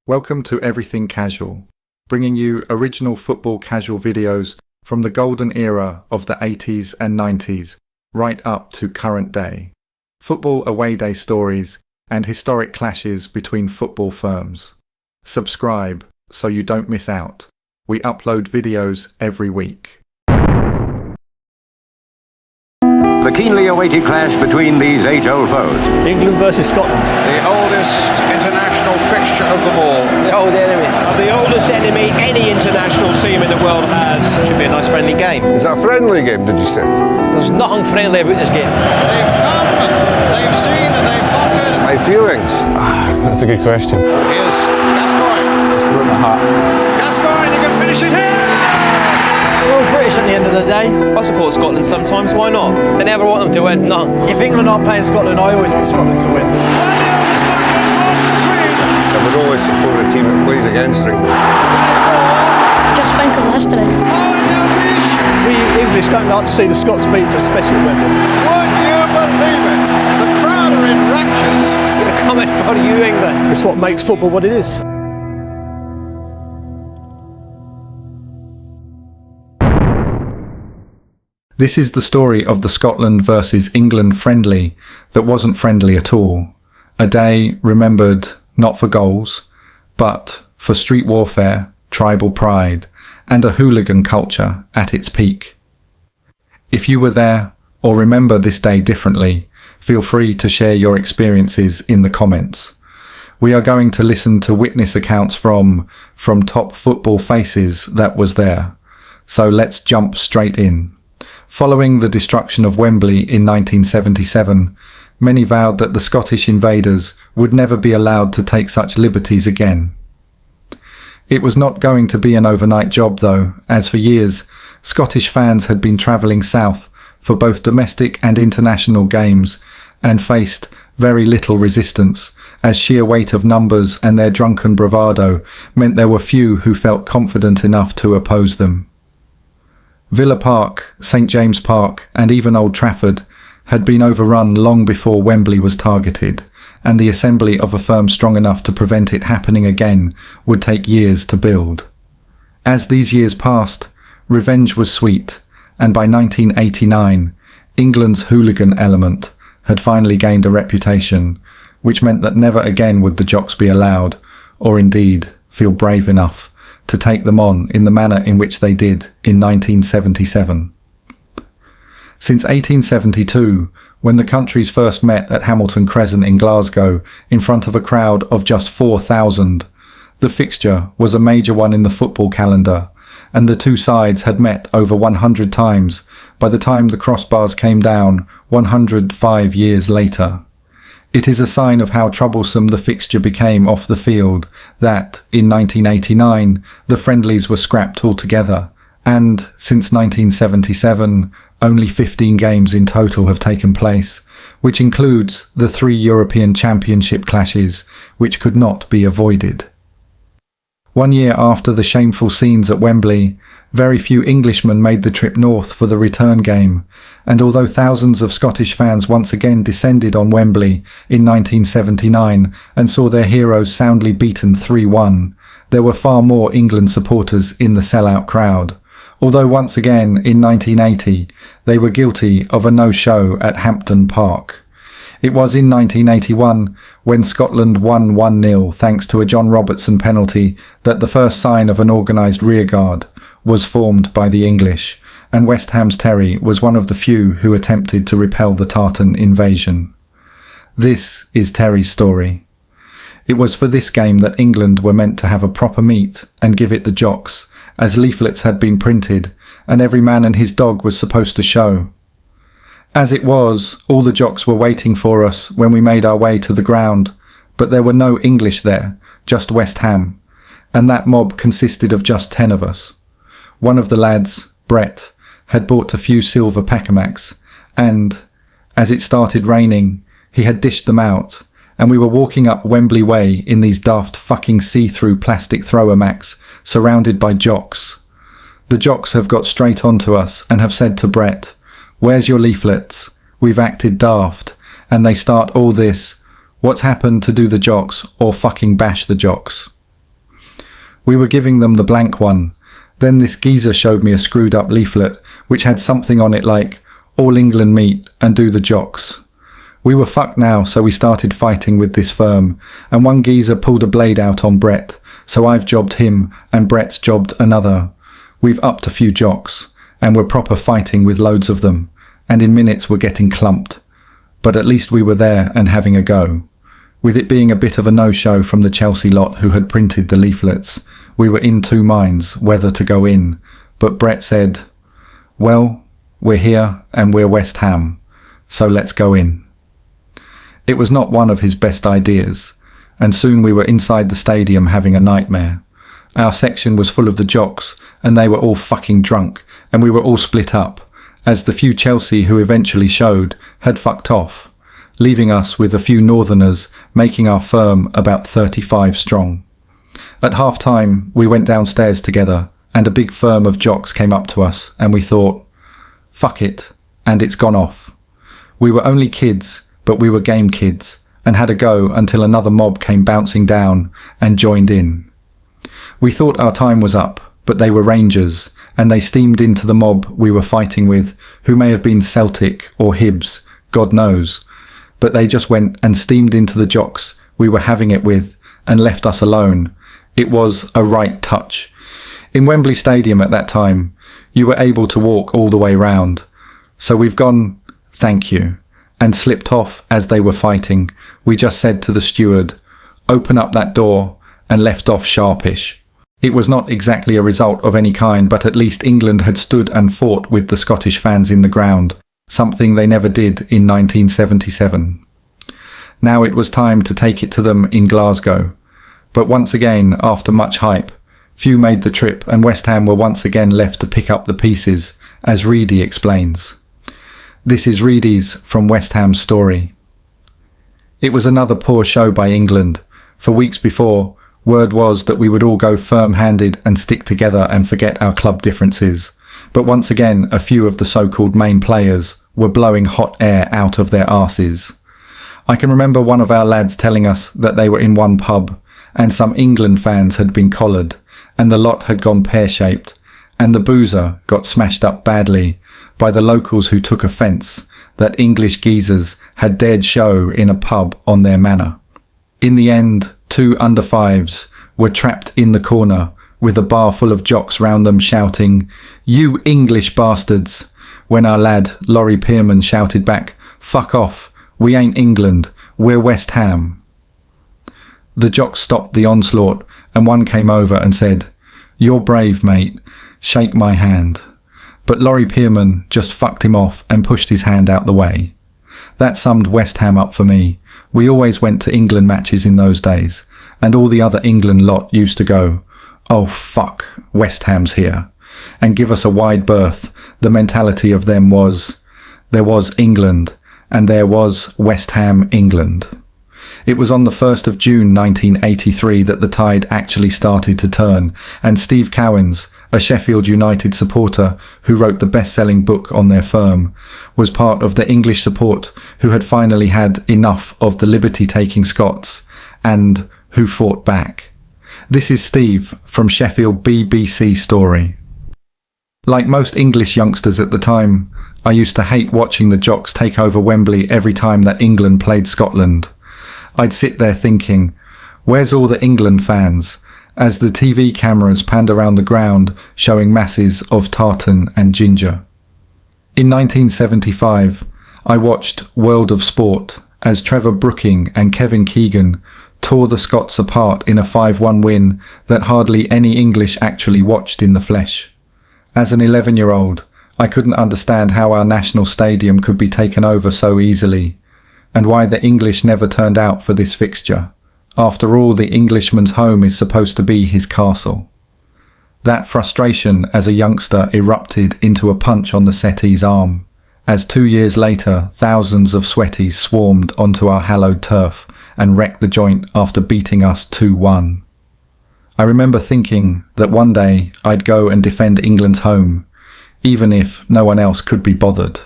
Welcome to Everything Casual, bringing you original football casual videos from the golden era of the 80s and 90s, right up to current day. Football away day stories and historic clashes between football firms. Subscribe so you don't miss out. We upload videos every week. The keenly awaited clash between these age-old foes. England versus Scotland. The oldest international fixture of them all. The old enemy. The oldest enemy any international team in the world has. Should be a nice friendly game. Is that a friendly game, did you say? There's nothing friendly about this game. They've come, they've seen, and they've conquered. My feelings? That's a good question. Here's Gascoigne. Just broke my heart. Gascoigne, he can finish it here! We're all British at the end of the day. I support Scotland sometimes, why not? I never want them to win, no. If England aren't playing Scotland, I always want Scotland to win. 1-0 for Scotland, one for the Queen. I would always support a team that plays against England. Just think of the history. Oh, and Dalglish. We English don't like to see the Scots beat, especially at Wembley. Would you believe it? The crowd are in raptures. We're coming for you, England. It's what makes football what it is. This is the story of the Scotland versus England friendly that wasn't friendly at all. A day remembered not for goals, but for street warfare, tribal pride, and a hooligan culture at its peak. If you were there or remember this day differently, feel free to share your experiences in the comments. We are going to listen to witness accounts from top football faces that was there. So let's jump straight in. Following the destruction of Wembley in 1977, many vowed that the Scottish invaders would never be allowed to take such liberties again. It was not going to be an overnight job though, as for years, Scottish fans had been travelling south for both domestic and international games and faced very little resistance, as sheer weight of numbers and their drunken bravado meant there were few who felt confident enough to oppose them. Villa Park, St James Park and even Old Trafford had been overrun long before Wembley was targeted, and the assembly of a firm strong enough to prevent it happening again would take years to build. As these years passed, revenge was sweet, and by 1989, England's hooligan element had finally gained a reputation, which meant that never again would the jocks be allowed, or indeed feel brave enough, to take them on in the manner in which they did in 1977. Since 1872, when the countries first met at Hamilton Crescent in Glasgow in front of a crowd of just 4,000, the fixture was a major one in the football calendar, and the two sides had met over 100 times by the time the crossbars came down 105 years later. It is a sign of how troublesome the fixture became off the field that, in 1989, the friendlies were scrapped altogether, and, since 1977, only 15 games in total have taken place, which includes the 3 European Championship clashes, which could not be avoided. 1 year after the shameful scenes at Wembley, very few Englishmen made the trip north for the return game, and although thousands of Scottish fans once again descended on Wembley in 1979 and saw their heroes soundly beaten 3-1, there were far more England supporters in the sellout crowd, although once again in 1980 they were guilty of a no-show at Hampton Park. It was in 1981, when Scotland won 1-0 thanks to a John Robertson penalty, that the first sign of an organised rearguard was formed by the English, and West Ham's Terry was one of the few who attempted to repel the Tartan invasion. This is Terry's story. It was for this game that England were meant to have a proper meet and give it the jocks, as leaflets had been printed, and every man and his dog was supposed to show. As it was, all the jocks were waiting for us when we made our way to the ground, but there were no English there, just West Ham, and that mob consisted of just 10 of us. One of the lads, Brett, had bought a few silver Pecamacs, and, as it started raining, he had dished them out, and we were walking up Wembley Way in these daft fucking see-through plastic thrower-macs, surrounded by jocks. The jocks have got straight onto us and have said to Brett, "Where's your leaflets? We've acted daft," and they start all this, "What's happened to do the jocks or fucking bash the jocks?" We were giving them the blank one. Then this geezer showed me a screwed up leaflet which had something on it like, "All England meet and do the jocks." We were fucked now, so we started fighting with this firm, and one geezer pulled a blade out on Brett, so I've jobbed him and Brett's jobbed another. We've upped a few jocks, and we're proper fighting with loads of them, and in minutes we're getting clumped. But at least we were there and having a go. With it being a bit of a no-show from the Chelsea lot who had printed the leaflets, we were in two minds whether to go in, but Brett said, "Well, we're here and we're West Ham, so let's go in." It was not one of his best ideas, and soon we were inside the stadium having a nightmare. Our section was full of the jocks, and they were all fucking drunk, and we were all split up, as the few Chelsea who eventually showed had fucked off, leaving us with a few northerners making our firm about 35 strong. At half-time, we went downstairs together, and a big firm of jocks came up to us, and we thought, fuck it, and it's gone off. We were only kids, but we were game kids, and had a go until another mob came bouncing down and joined in. We thought our time was up, but they were Rangers, and they steamed into the mob we were fighting with, who may have been Celtic or Hibs, God knows. But they just went and steamed into the jocks we were having it with, and left us alone. It was a right touch. In Wembley Stadium at that time, you were able to walk all the way round. So we've gone, "Thank you," and slipped off as they were fighting. We just said to the steward, "Open up that door," and left off sharpish. It was not exactly a result of any kind, but at least England had stood and fought with the Scottish fans in the ground, something they never did in 1977. Now it was time to take it to them in Glasgow. But once again, after much hype, few made the trip, and West Ham were once again left to pick up the pieces, as Reedy explains. This is Reedy's From West Ham's story. It was another poor show by England. For weeks before, word was that we would all go firm-handed and stick together and forget our club differences. But once again, a few of the so-called main players were blowing hot air out of their arses. I can remember one of our lads telling us that they were in one pub, and some England fans had been collared, and the lot had gone pear-shaped, and the boozer got smashed up badly by the locals who took offence that English geezers had dared show in a pub on their manor. In the end, 2 under-5s were trapped in the corner with a bar full of jocks round them shouting, "You English bastards," when our lad, Laurie Pearman, shouted back, "Fuck off, we ain't England, we're West Ham." The jocks stopped the onslaught, and one came over and said, "You're brave, mate, shake my hand." But Laurie Pearman just fucked him off and pushed his hand out the way. That summed West Ham up for me. We always went to England matches in those days, and all the other England lot used to go, "Oh fuck, West Ham's here," and give us a wide berth. The mentality of them was, there was England, and there was West Ham England. It was on the 1st of June 1983 that the tide actually started to turn, and Steve Cowens, a Sheffield United supporter who wrote the best-selling book on their firm, was part of the English support who had finally had enough of the liberty-taking Scots, and who fought back. This is Steve from Sheffield BBC Story. Like most English youngsters at the time, I used to hate watching the jocks take over Wembley every time that England played Scotland. I'd sit there thinking, where's all the England fans? As the TV cameras panned around the ground showing masses of tartan and ginger. In 1975, I watched World of Sport as Trevor Brooking and Kevin Keegan tore the Scots apart in a 5-1 win that hardly any English actually watched in the flesh. As an 11-year-old, I couldn't understand how our national stadium could be taken over so easily, and why the English never turned out for this fixture. After all, the Englishman's home is supposed to be his castle. That frustration as a youngster erupted into a punch on the settee's arm, as 2 years later thousands of sweaties swarmed onto our hallowed turf and wrecked the joint after beating us 2-1. I remember thinking that one day I'd go and defend England's home, even if no one else could be bothered.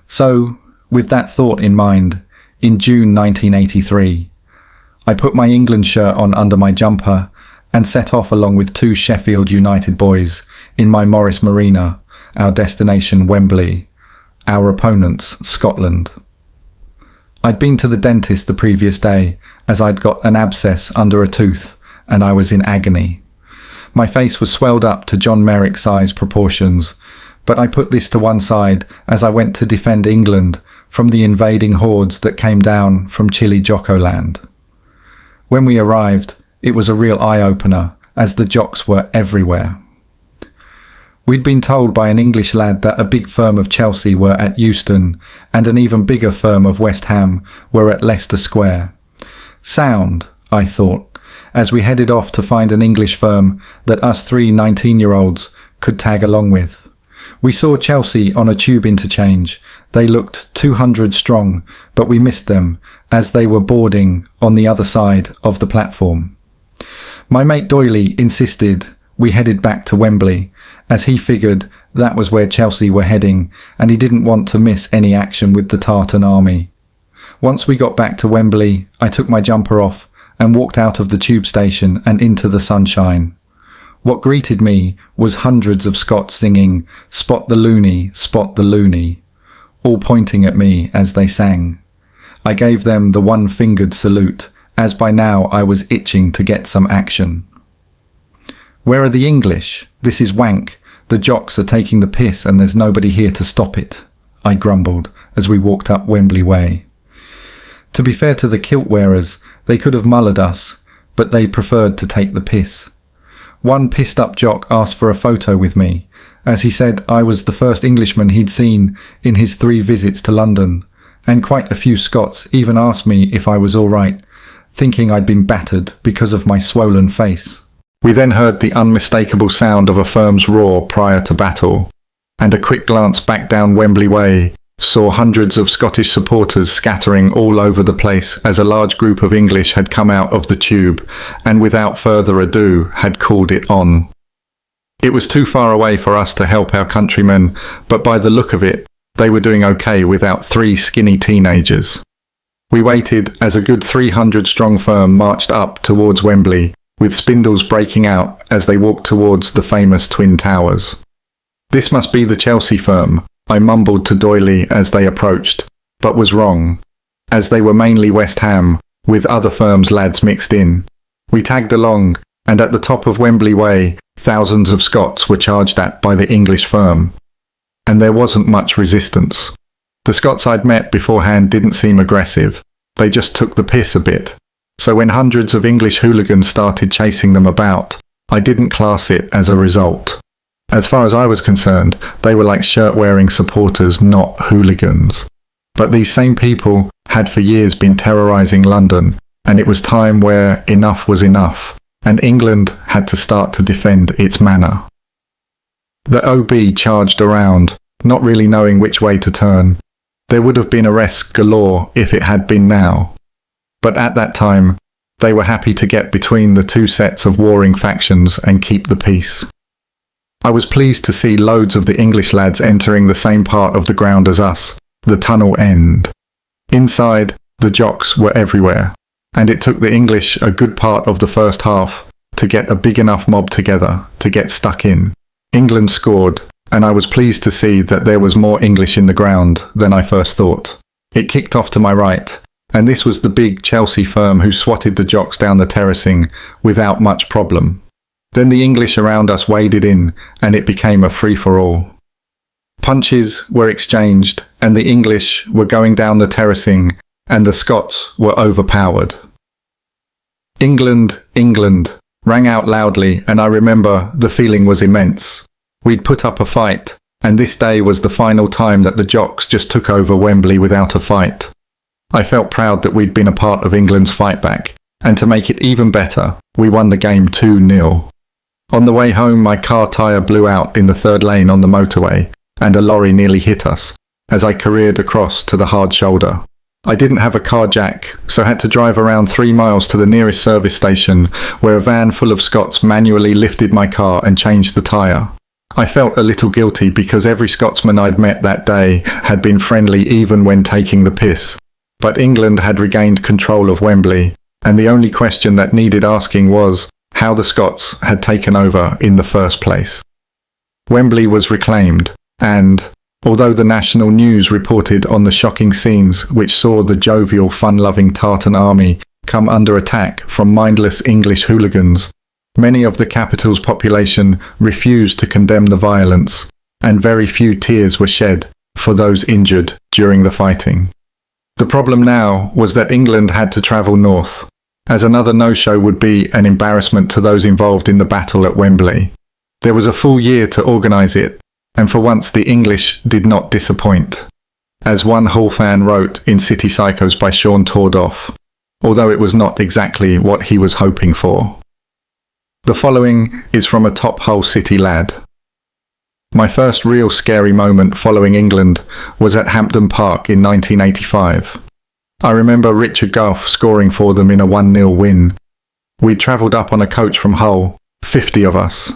So, with that thought in mind, in June 1983, I put my England shirt on under my jumper and set off along with 2 Sheffield United boys in my Morris Marina, our destination Wembley, our opponents Scotland. I'd been to the dentist the previous day as I'd got an abscess under a tooth and I was in agony. My face was swelled up to John Merrick size proportions, but I put this to one side as I went to defend England from the invading hordes that came down from Chile Jockoland. When we arrived, it was a real eye-opener as the jocks were everywhere. We'd been told by an English lad that a big firm of Chelsea were at Euston and an even bigger firm of West Ham were at Leicester Square. Sound, I thought, as we headed off to find an English firm that us 3 19-year-olds could tag along with. We saw Chelsea on a tube interchange. They looked 200 strong, but we missed them as they were boarding on the other side of the platform. My mate Doyley insisted we headed back to Wembley, as he figured that was where Chelsea were heading and he didn't want to miss any action with the Tartan army. Once we got back to Wembley, I took my jumper off and walked out of the tube station and into the sunshine. What greeted me was hundreds of Scots singing, "Spot the loony, spot the loony," all pointing at me as they sang. I gave them the one-fingered salute, as by now I was itching to get some action. "Where are the English? This is wank. The jocks are taking the piss and there's nobody here to stop it," I grumbled as we walked up Wembley Way. To be fair to the kilt wearers, they could have mullered us, but they preferred to take the piss. One pissed-up jock asked for a photo with me, as he said I was the first Englishman he'd seen in his 3 visits to London, and quite a few Scots even asked me if I was all right, thinking I'd been battered because of my swollen face. We then heard the unmistakable sound of a firm's roar prior to battle, and a quick glance back down Wembley Way saw hundreds of Scottish supporters scattering all over the place as a large group of English had come out of the tube and without further ado had called it on. It was too far away for us to help our countrymen, but by the look of it, they were doing okay without 3 skinny teenagers. We waited as a good 300-strong firm marched up towards Wembley, with spindles breaking out as they walked towards the famous Twin Towers. "This must be the Chelsea firm," I mumbled to Doyley as they approached, but was wrong, as they were mainly West Ham, with other firms' lads mixed in. We tagged along, and at the top of Wembley Way, thousands of Scots were charged at by the English firm. And there wasn't much resistance. The Scots I'd met beforehand didn't seem aggressive, they just took the piss a bit. So when hundreds of English hooligans started chasing them about, I didn't class it as a result. As far as I was concerned, they were like shirt-wearing supporters, not hooligans. But these same people had for years been terrorising London, and it was time where enough was enough, and England had to start to defend its manor. The OB charged around, not really knowing which way to turn. There would have been arrests galore if it had been now. But at that time, they were happy to get between the 2 sets of warring factions and keep the peace. I was pleased to see loads of the English lads entering the same part of the ground as us, the tunnel end. Inside, the jocks were everywhere, and it took the English a good part of the first half to get a big enough mob together to get stuck in. England scored, and I was pleased to see that there was more English in the ground than I first thought. It kicked off to my right, and this was the big Chelsea firm who swatted the jocks down the terracing without much problem. Then the English around us waded in, and it became a free-for-all. Punches were exchanged, and the English were going down the terracing, and the Scots were overpowered. "England, England," rang out loudly, and I remember the feeling was immense. We'd put up a fight, and this day was the final time that the jocks just took over Wembley without a fight. I felt proud that we'd been a part of England's fight back, and to make it even better, we won the game 2-0. On the way home, my car tyre blew out in the 3rd lane on the motorway, and a lorry nearly hit us, as I careered across to the hard shoulder. I didn't have a car jack, so had to drive around 3 miles to the nearest service station, where a van full of Scots manually lifted my car and changed the tyre. I felt a little guilty because every Scotsman I'd met that day had been friendly even when taking the piss. But England had regained control of Wembley, and the only question that needed asking was, how the Scots had taken over in the first place. Wembley was reclaimed, and, although the national news reported on the shocking scenes which saw the jovial, fun-loving Tartan army come under attack from mindless English hooligans, many of the capital's population refused to condemn the violence, and very few tears were shed for those injured during the fighting. The problem now was that England had to travel north, as another no-show would be an embarrassment to those involved in the battle at Wembley. There was a full year to organise it, and for once the English did not disappoint, as one Hull fan wrote in City Psychos by Sean Tordoff, although it was not exactly what he was hoping for. The following is from a top Hull City lad. My first real scary moment following England was at Hampton Park in 1985. I remember Richard Gough scoring for them in a 1-0 win. We travelled up on a coach from Hull, 50 of us,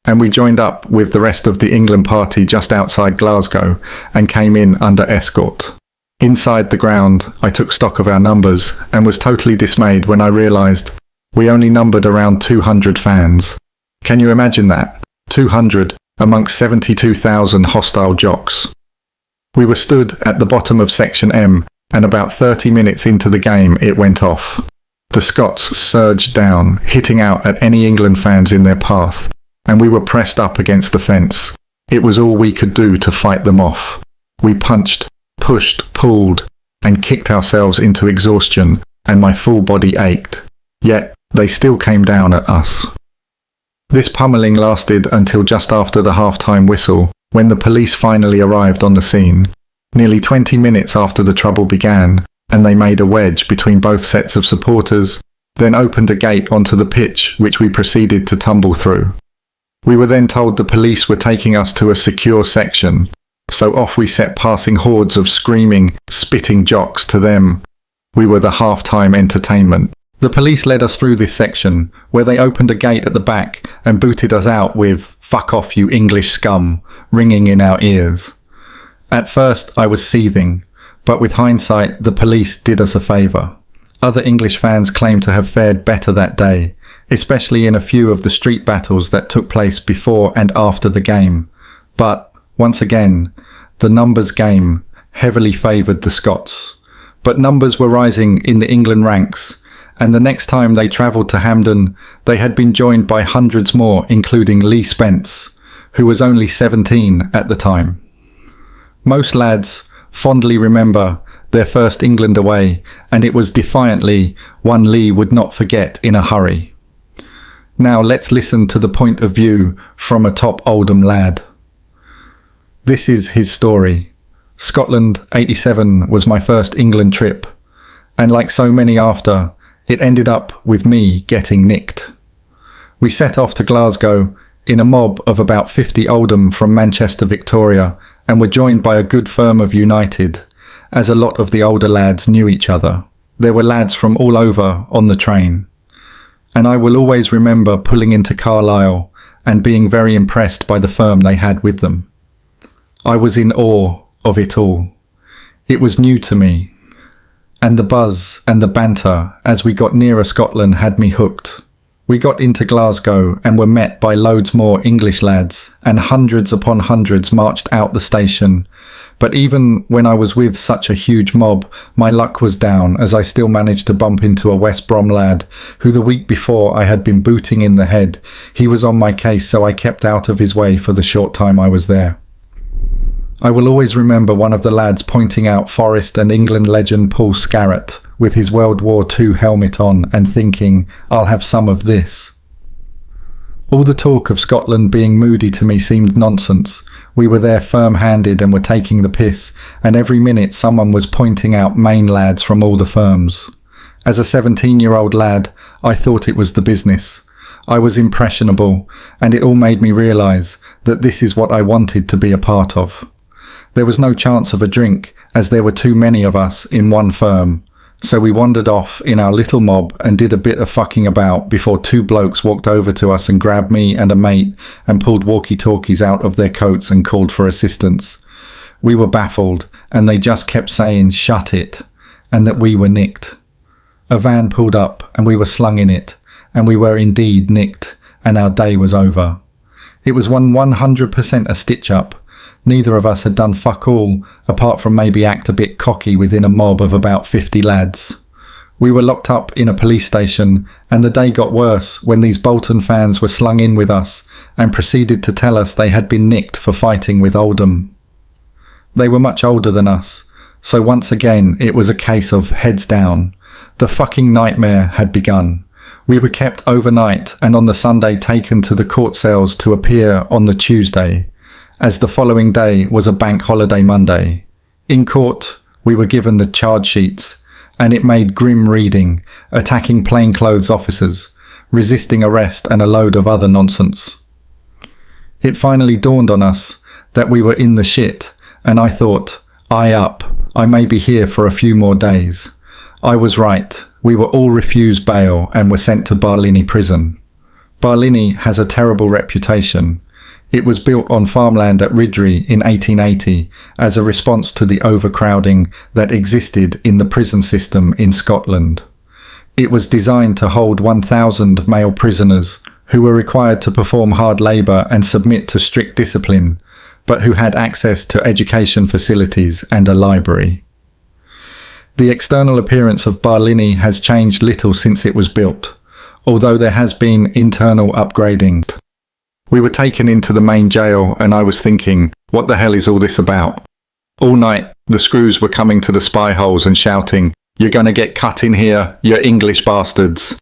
and we joined up with the rest of the England party just outside Glasgow and came in under escort. Inside the ground, I took stock of our numbers and was totally dismayed when I realised we only numbered around 200 fans. Can you imagine that? 200 amongst 72,000 hostile jocks. We were stood at the bottom of Section M, and about 30 minutes into the game it went off. The Scots surged down, hitting out at any England fans in their path, and we were pressed up against the fence. It was all we could do to fight them off. We punched, pushed, pulled, and kicked ourselves into exhaustion, and my full body ached. Yet, they still came down at us. This pummeling lasted until just after the half-time whistle, when the police finally arrived on the scene. Nearly 20 minutes after the trouble began, and they made a wedge between both sets of supporters, then opened a gate onto the pitch which we proceeded to tumble through. We were then told the police were taking us to a secure section, so off we set passing hordes of screaming, spitting jocks to them. We were the half-time entertainment. The police led us through this section, where they opened a gate at the back and booted us out with "Fuck off, you English scum," ringing in our ears. At first I was seething, but with hindsight the police did us a favour. Other English fans claimed to have fared better that day, especially in a few of the street battles that took place before and after the game. But, once again, the numbers game heavily favoured the Scots. But numbers were rising in the England ranks, and the next time they travelled to Hampden, they had been joined by hundreds more, including Lee Spence, who was only 17 at the time. Most lads fondly remember their first England away, and it was defiantly one Lee would not forget in a hurry. Now let's listen to the point of view from a top Oldham lad. This is his story. Scotland 87 was my first England trip, and like so many after, it ended up with me getting nicked. We set off to Glasgow in a mob of about 50 Oldham from Manchester, Victoria, and were joined by a good firm of United, as a lot of the older lads knew each other. There were lads from all over on the train. And I will always remember pulling into Carlisle and being very impressed by the firm they had with them. I was in awe of it all. It was new to me. And the buzz and the banter as we got nearer Scotland had me hooked. We got into Glasgow and were met by loads more English lads, and hundreds upon hundreds marched out the station. But even when I was with such a huge mob, my luck was down, as I still managed to bump into a West Brom lad, who the week before I had been booting in the head. He was on my case, so I kept out of his way for the short time I was there. I will always remember one of the lads pointing out Forest and England legend Paul Scarrett with his World War II helmet on and thinking, I'll have some of this. All the talk of Scotland being moody to me seemed nonsense. We were there firm-handed and were taking the piss, and every minute someone was pointing out main lads from all the firms. As a 17-year-old lad, I thought it was the business. I was impressionable, and it all made me realise that this is what I wanted to be a part of. There was no chance of a drink, as there were too many of us in one firm, so we wandered off in our little mob and did a bit of fucking about before two blokes walked over to us and grabbed me and a mate and pulled walkie-talkies out of their coats and called for assistance. We were baffled, and they just kept saying, "Shut it," and that we were nicked. A van pulled up and we were slung in it, and we were indeed nicked, and our day was over. It was 100% a stitch-up. Neither of us had done fuck all, apart from maybe act a bit cocky within a mob of about 50 lads. We were locked up in a police station, and the day got worse when these Bolton fans were slung in with us and proceeded to tell us they had been nicked for fighting with Oldham. They were much older than us, so once again it was a case of heads down. The fucking nightmare had begun. We were kept overnight and on the Sunday taken to the court cells to appear on the Tuesday, as the following day was a bank holiday Monday. In court, we were given the charge sheets, and it made grim reading, attacking plainclothes officers, resisting arrest and a load of other nonsense. It finally dawned on us that we were in the shit, and I thought, I may be here for a few more days. I was right. We were all refused bail and were sent to Barlinnie prison. Barlinnie has a terrible reputation. It was built on farmland at Ridgery in 1880 as a response to the overcrowding that existed in the prison system in Scotland. It was designed to hold 1,000 male prisoners who were required to perform hard labour and submit to strict discipline, but who had access to education facilities and a library. The external appearance of Barlinnie has changed little since it was built, although there has been internal upgrading. We were taken into the main jail and I was thinking, what the hell is all this about? All night, the screws were coming to the spy holes and shouting, "You're gonna get cut in here, you English bastards."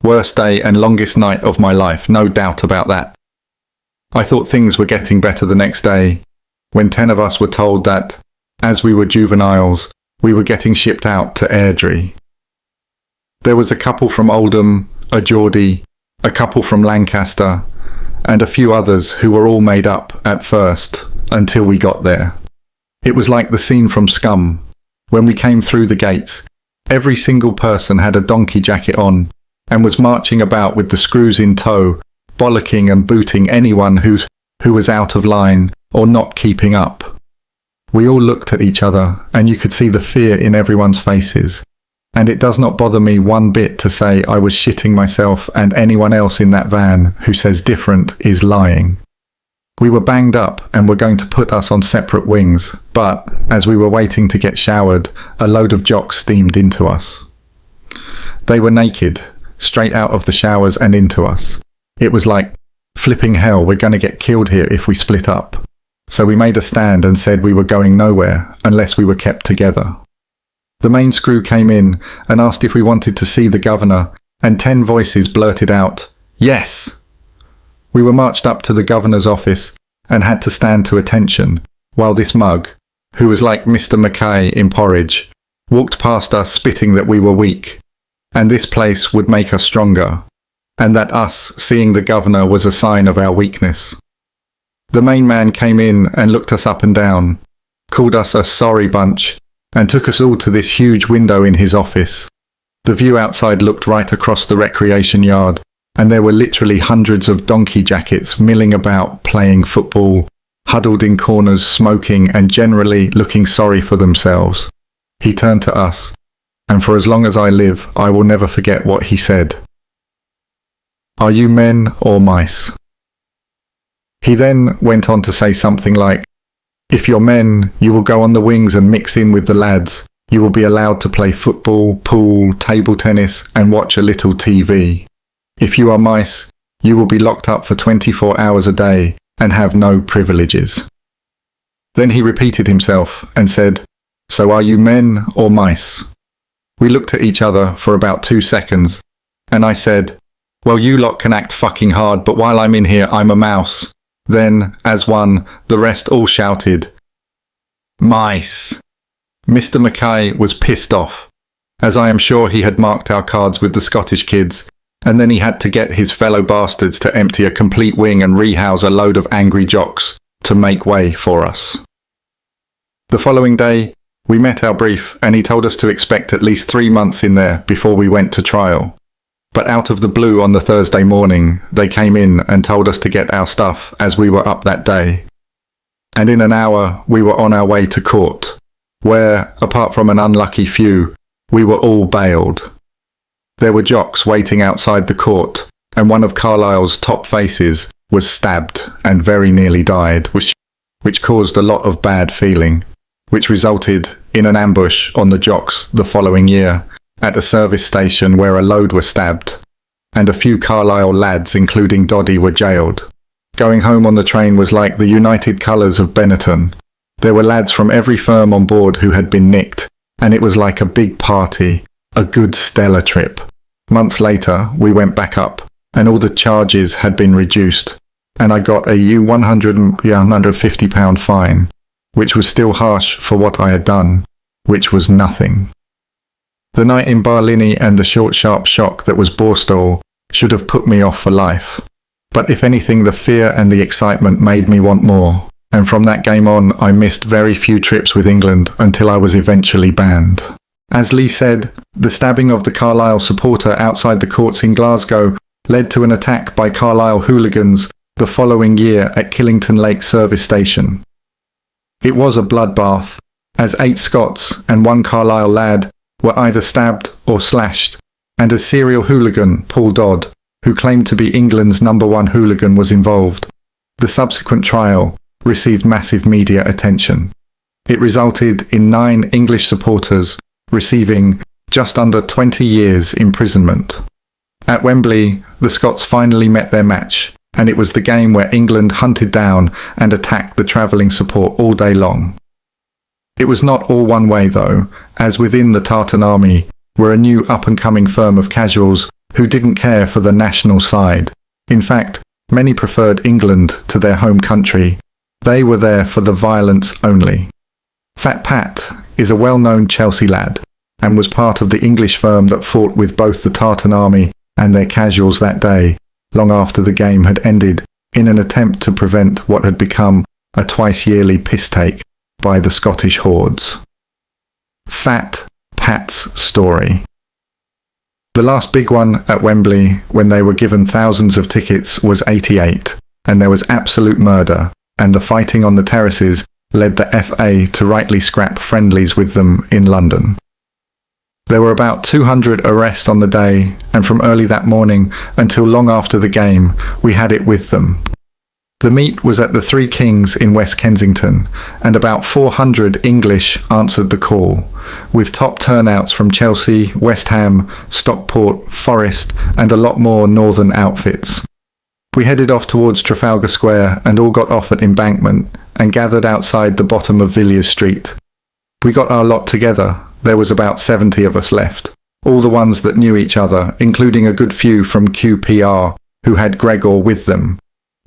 Worst day and longest night of my life, no doubt about that. I thought things were getting better the next day, when 10 of us were told that, as we were juveniles, we were getting shipped out to Airdrie. There was a couple from Oldham, a Geordie, a couple from Lancaster, and a few others who were all made up at first, until we got there. It was like the scene from Scum. When we came through the gates, every single person had a donkey jacket on, and was marching about with the screws in tow, bollocking and booting anyone who was out of line or not keeping up. We all looked at each other, and you could see the fear in everyone's faces. And it does not bother me one bit to say I was shitting myself, and anyone else in that van who says different is lying. We were banged up and were going to put us on separate wings, but as we were waiting to get showered, a load of jocks steamed into us. They were naked, straight out of the showers and into us. It was like, flipping hell, we're going to get killed here if we split up. So we made a stand and said we were going nowhere unless we were kept together. The main screw came in and asked if we wanted to see the governor, and 10 voices blurted out, "Yes!" We were marched up to the governor's office and had to stand to attention, while this mug, who was like Mr. Mackay in Porridge, walked past us spitting that we were weak, and this place would make us stronger, and that us seeing the governor was a sign of our weakness. The main man came in and looked us up and down, called us a sorry bunch, and took us all to this huge window in his office. The view outside looked right across the recreation yard, and there were literally hundreds of donkey jackets milling about playing football, huddled in corners smoking and generally looking sorry for themselves. He turned to us, and for as long as I live, I will never forget what he said. "Are you men or mice?" He then went on to say something like, "If you're men, you will go on the wings and mix in with the lads. You will be allowed to play football, pool, table tennis, and watch a little TV. If you are mice, you will be locked up for 24 hours a day and have no privileges." Then he repeated himself and said, "So are you men or mice?" We looked at each other for about 2 seconds, and I said, "Well, you lot can act fucking hard, but while I'm in here, I'm a mouse." Then, as one, the rest all shouted, "Mice!" Mr. Mackay was pissed off, as I am sure he had marked our cards with the Scottish kids, and then he had to get his fellow bastards to empty a complete wing and rehouse a load of angry jocks to make way for us. The following day, we met our brief, and he told us to expect at least 3 months in there before we went to trial. But out of the blue on the Thursday morning, they came in and told us to get our stuff as we were up that day. And in an hour, we were on our way to court, where, apart from an unlucky few, we were all bailed. There were jocks waiting outside the court, and one of Carlisle's top faces was stabbed and very nearly died, which caused a lot of bad feeling, which resulted in an ambush on the jocks the following year at a service station where a load were stabbed, and a few Carlisle lads, including Doddy, were jailed. Going home on the train was like the United Colours of Benetton. There were lads from every firm on board who had been nicked, and it was like a big party, a good stellar trip. Months later, we went back up, and all the charges had been reduced, and I got a £150 fine, which was still harsh for what I had done, which was nothing. The night in Barlini and the short sharp shock that was Borstal should have put me off for life. But if anything, the fear and the excitement made me want more, and from that game on I missed very few trips with England until I was eventually banned. As Lee said, the stabbing of the Carlisle supporter outside the courts in Glasgow led to an attack by Carlisle hooligans the following year at Killington Lake Service Station. It was a bloodbath, as 8 Scots and 1 Carlisle lad were either stabbed or slashed, and a serial hooligan, Paul Dodd, who claimed to be England's #1 hooligan, was involved. The subsequent trial received massive media attention. It resulted in 9 English supporters receiving just under 20 years imprisonment. At Wembley, the Scots finally met their match, and it was the game where England hunted down and attacked the travelling support all day long. It was not all one way though, as within the Tartan army were a new up-and-coming firm of casuals who didn't care for the national side. In fact, many preferred England to their home country. They were there for the violence only. Fat Pat is a well-known Chelsea lad, and was part of the English firm that fought with both the Tartan army and their casuals that day, long after the game had ended, in an attempt to prevent what had become a twice-yearly piss-take by the Scottish hordes. Fat Pat's story. The last big one at Wembley, when they were given thousands of tickets, was '88, and there was absolute murder, and the fighting on the terraces led the FA to rightly scrap friendlies with them in London. There were about 200 arrests on the day, and from early that morning until long after the game, we had it with them. The meet was at the Three Kings in West Kensington, and about 400 English answered the call, with top turnouts from Chelsea, West Ham, Stockport, Forest, and a lot more northern outfits. We headed off towards Trafalgar Square and all got off at Embankment and gathered outside the bottom of Villiers Street. We got our lot together. There was about 70 of us left, all the ones that knew each other, including a good few from QPR who had Gregor with them.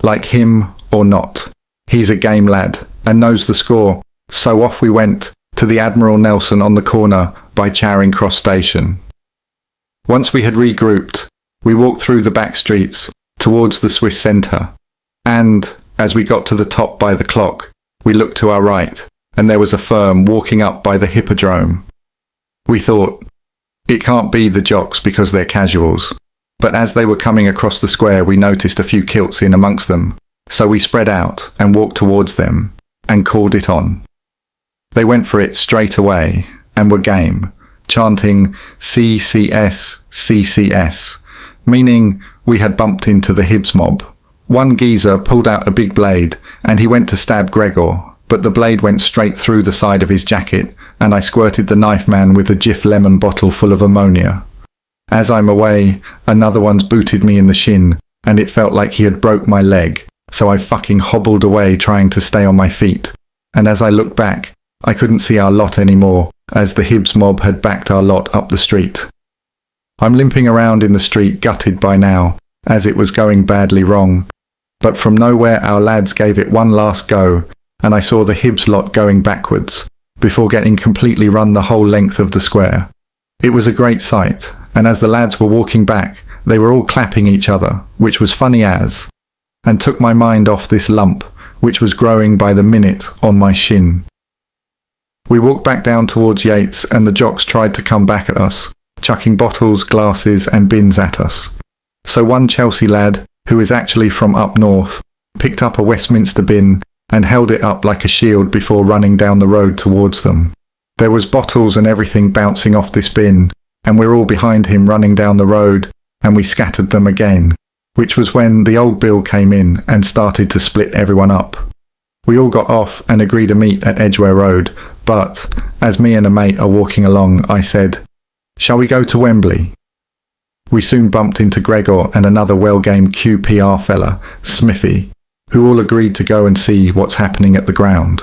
Like him or not, he's a game lad and knows the score, so off we went to the Admiral Nelson on the corner by Charing Cross Station. Once we had regrouped, we walked through the back streets towards the Swiss Centre, and as we got to the top by the clock, we looked to our right, and there was a firm walking up by the Hippodrome. We thought, it can't be the jocks because they're casuals. But as they were coming across the square, we noticed a few kilts in amongst them, so we spread out and walked towards them and called it on. They went for it straight away and were game, chanting CCS, CCS, meaning we had bumped into the Hibs mob. One geezer pulled out a big blade and he went to stab Gregor, but the blade went straight through the side of his jacket and I squirted the knife man with a Jif lemon bottle full of ammonia. As I'm away, another one's booted me in the shin, and it felt like he had broke my leg, so I fucking hobbled away trying to stay on my feet. And as I looked back, I couldn't see our lot anymore, as the Hibs mob had backed our lot up the street. I'm limping around in the street gutted by now, as it was going badly wrong. But from nowhere our lads gave it one last go, and I saw the Hibs lot going backwards, before getting completely run the whole length of the square. It was a great sight, and as the lads were walking back, they were all clapping each other, which was funny as, and took my mind off this lump, which was growing by the minute on my shin. We walked back down towards Yates, and the jocks tried to come back at us, chucking bottles, glasses and bins at us. So one Chelsea lad, who is actually from up north, picked up a Westminster bin and held it up like a shield before running down the road towards them. There was bottles and everything bouncing off this bin, and we're all behind him running down the road, and we scattered them again, which was when the old Bill came in and started to split everyone up. We all got off and agreed to meet at Edgware Road, but as me and a mate are walking along, I said, "Shall we go to Wembley?" We soon bumped into Gregor and another well-game QPR fella, Smithy, who all agreed to go and see what's happening at the ground.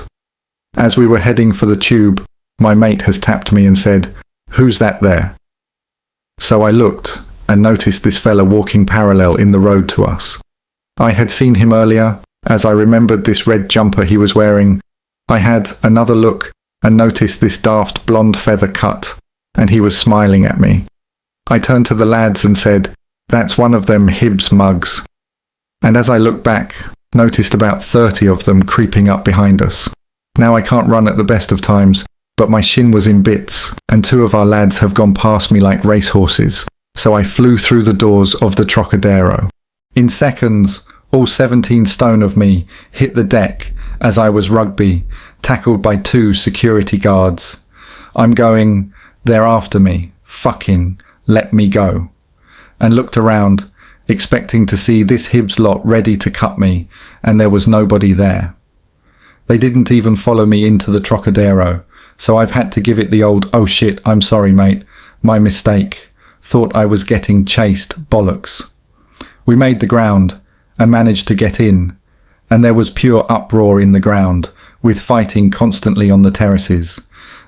As we were heading for the tube, my mate has tapped me and said, "Who's that there?" So I looked and noticed this fella walking parallel in the road to us. I had seen him earlier, as I remembered this red jumper he was wearing. I had another look and noticed this daft blonde feather cut, and he was smiling at me. I turned to the lads and said, "That's one of them Hibs mugs." And as I looked back, noticed about 30 of them creeping up behind us. Now I can't run at the best of times, but my shin was in bits, and 2 of our lads have gone past me like racehorses, so I flew through the doors of the Trocadero. In seconds, all 17 stone of me hit the deck as I was rugby, tackled by 2 security guards. I'm going, "They're after me, fucking let me go," and looked around, expecting to see this Hibs lot ready to cut me, and there was nobody there. They didn't even follow me into the Trocadero, so I've had to give it the old, "Oh shit, I'm sorry mate, my mistake, thought I was getting chased bollocks." We made the ground and managed to get in, and there was pure uproar in the ground, with fighting constantly on the terraces.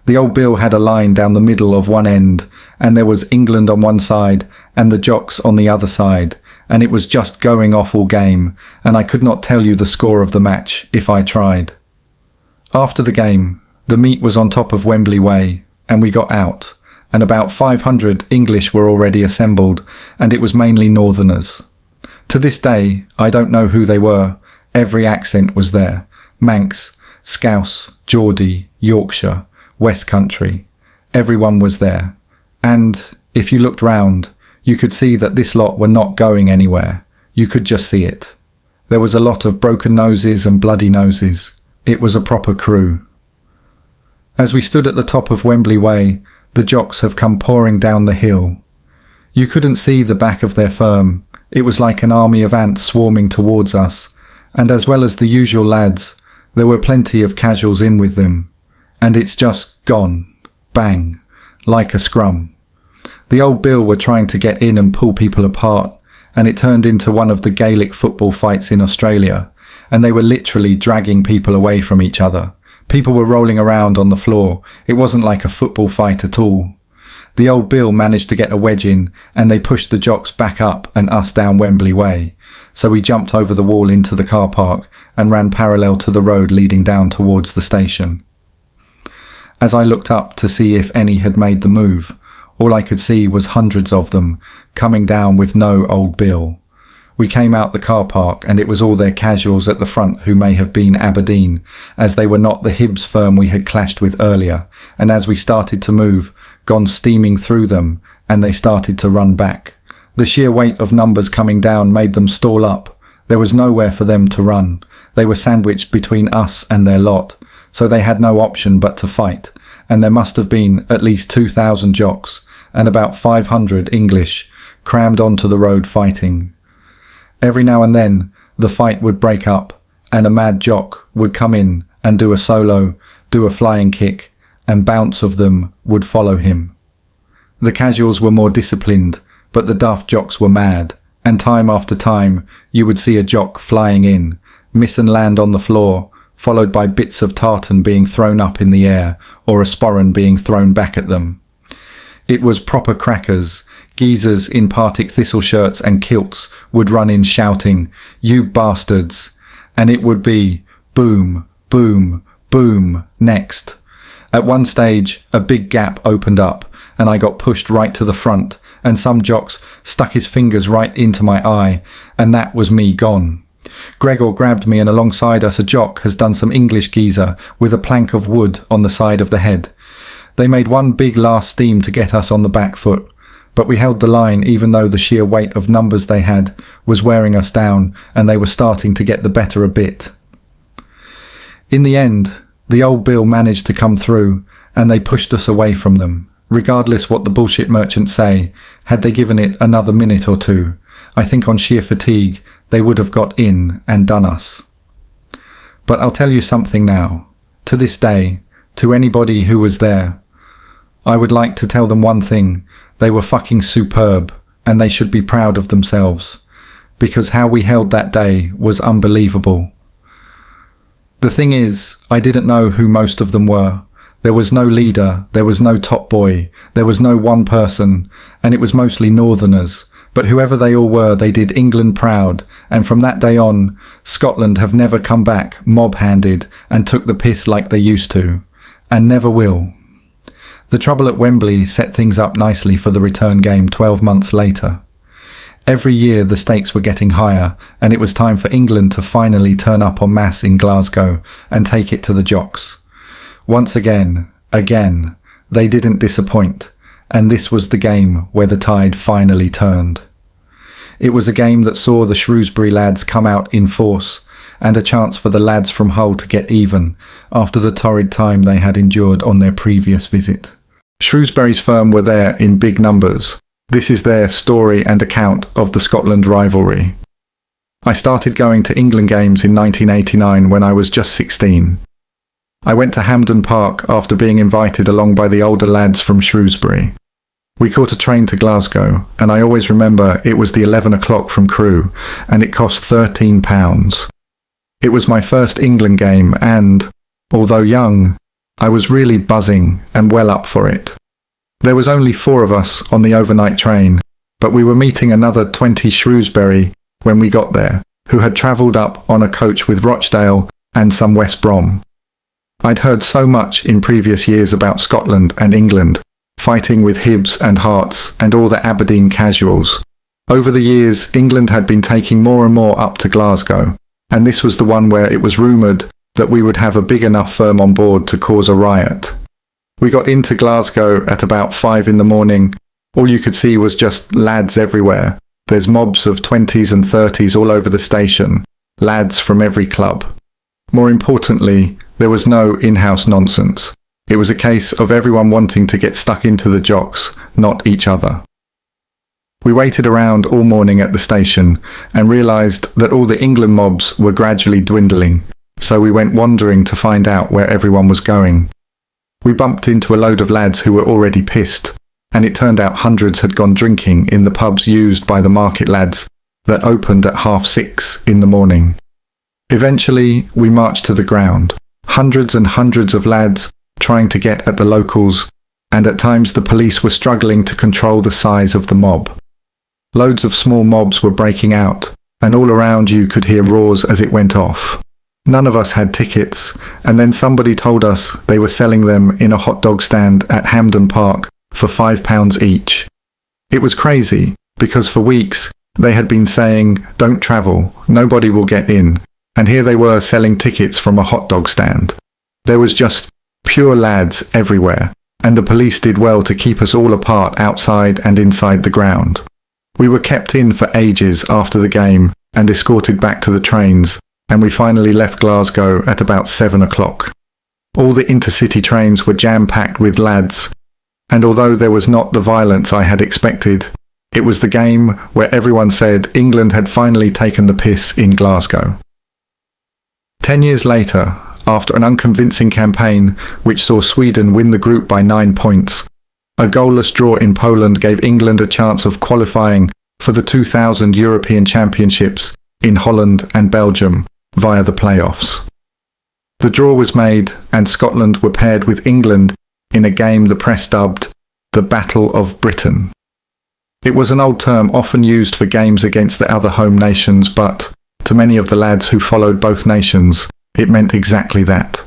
The old Bill had a line down the middle of one end, and there was England on one side and the jocks on the other side, and it was just going off all game, and I could not tell you the score of the match if I tried. After the game, the meet was on top of Wembley Way, and we got out, and about 500 English were already assembled, and it was mainly Northerners. To this day, I don't know who they were. Every accent was there. Manx, Scouse, Geordie, Yorkshire, West Country. Everyone was there. And if you looked round, you could see that this lot were not going anywhere. You could just see it. There was a lot of broken noses and bloody noses. It was a proper crew. As we stood at the top of Wembley Way, the jocks have come pouring down the hill. You couldn't see the back of their firm. It was like an army of ants swarming towards us, and as well as the usual lads, there were plenty of casuals in with them. And it's just gone, bang, like a scrum. The old Bill were trying to get in and pull people apart, and it turned into one of the Gaelic football fights in Australia, and they were literally dragging people away from each other. People were rolling around on the floor. It wasn't like a football fight at all. The old Bill managed to get a wedge in, and they pushed the jocks back up and us down Wembley Way. So we jumped over the wall into the car park and ran parallel to the road leading down towards the station. As I looked up to see if any had made the move, all I could see was hundreds of them coming down with no old Bill. We came out the car park, and it was all their casuals at the front who may have been Aberdeen, as they were not the Hibs firm we had clashed with earlier, and as we started to move, gone steaming through them, and they started to run back. The sheer weight of numbers coming down made them stall up. There was nowhere for them to run. They were sandwiched between us and their lot, so they had no option but to fight, and there must have been at least 2,000 jocks, and about 500 English, crammed onto the road fighting. Every now and then, the fight would break up, and a mad jock would come in and do a solo, do a flying kick, and bounce of them would follow him. The casuals were more disciplined, but the daft jocks were mad, and time after time you would see a jock flying in, miss and land on the floor, followed by bits of tartan being thrown up in the air, or a sporran being thrown back at them. It was proper crackers. Geezers in Partick thistle shirts and kilts would run in shouting, "You bastards!" And it would be boom, boom, boom next. At one stage, a big gap opened up, and I got pushed right to the front, and some jocks stuck his fingers right into my eye, and that was me gone. Gregor grabbed me, and alongside us a jock has done some English geezer with a plank of wood on the side of the head. They made one big last steam to get us on the back foot, but we held the line even though the sheer weight of numbers they had was wearing us down, and they were starting to get the better a bit. In the end, the old Bill managed to come through, and they pushed us away from them, regardless what the bullshit merchants say, had they given it another minute or two, I think on sheer fatigue they would have got in and done us. But I'll tell you something now. To this day, to anybody who was there, I would like to tell them one thing: they were fucking superb, and they should be proud of themselves, because how we held that day was unbelievable. The thing is, I didn't know who most of them were. There was no leader, there was no top boy, there was no one person, and it was mostly northerners. But whoever they all were, they did England proud, and from that day on, Scotland have never come back mob-handed and took the piss like they used to, and never will. The trouble at Wembley set things up nicely for the return game 12 months later. Every year the stakes were getting higher, and it was time for England to finally turn up en masse in Glasgow and take it to the jocks. Once again, they didn't disappoint, and this was the game where the tide finally turned. It was a game that saw the Shrewsbury lads come out in force, and a chance for the lads from Hull to get even after the torrid time they had endured on their previous visit. Shrewsbury's firm were there in big numbers. This is their story and account of the Scotland rivalry. I started going to England games in 1989 when I was just 16. I went to Hampden Park after being invited along by the older lads from Shrewsbury. We caught a train to Glasgow, and I always remember it was the 11 o'clock from Crewe, and it cost £13. It was my first England game, and, although young, I was really buzzing and well up for it. There was only 4 of us on the overnight train, but we were meeting another 20 Shrewsbury when we got there, who had travelled up on a coach with Rochdale and some West Brom. I'd heard so much in previous years about Scotland and England, fighting with Hibs and Hearts and all the Aberdeen casuals. Over the years, England had been taking more and more up to Glasgow, and this was the one where it was rumoured that we would have a big enough firm on board to cause a riot. We got into Glasgow at about 5 in the morning. All you could see was just lads everywhere. There's mobs of 20s and 30s all over the station, lads from every club. More importantly, there was no in-house nonsense. It was a case of everyone wanting to get stuck into the jocks, not each other. We waited around all morning at the station and realised that all the England mobs were gradually dwindling, so we went wandering to find out where everyone was going. We bumped into a load of lads who were already pissed, and it turned out hundreds had gone drinking in the pubs used by the market lads that opened at 6:30 in the morning. Eventually, we marched to the ground, hundreds and hundreds of lads trying to get at the locals, and at times the police were struggling to control the size of the mob. Loads of small mobs were breaking out, and all around you could hear roars as it went off. None of us had tickets, and then somebody told us they were selling them in a hot dog stand at Hampden Park for £5 each. It was crazy, because for weeks they had been saying, "Don't travel, nobody will get in," and here they were selling tickets from a hot dog stand. There was just pure lads everywhere, and the police did well to keep us all apart outside and inside the ground. We were kept in for ages after the game and escorted back to the trains, and we finally left Glasgow at about 7 o'clock. All the intercity trains were jam-packed with lads, and although there was not the violence I had expected, it was the game where everyone said England had finally taken the piss in Glasgow. 10 years later, after an unconvincing campaign which saw Sweden win the group by 9 points, a goalless draw in Poland gave England a chance of qualifying for the 2000 European Championships in Holland and Belgium via the playoffs. The draw was made, and Scotland were paired with England in a game the press dubbed the Battle of Britain. It was an old term often used for games against the other home nations, but to many of the lads who followed both nations, it meant exactly that.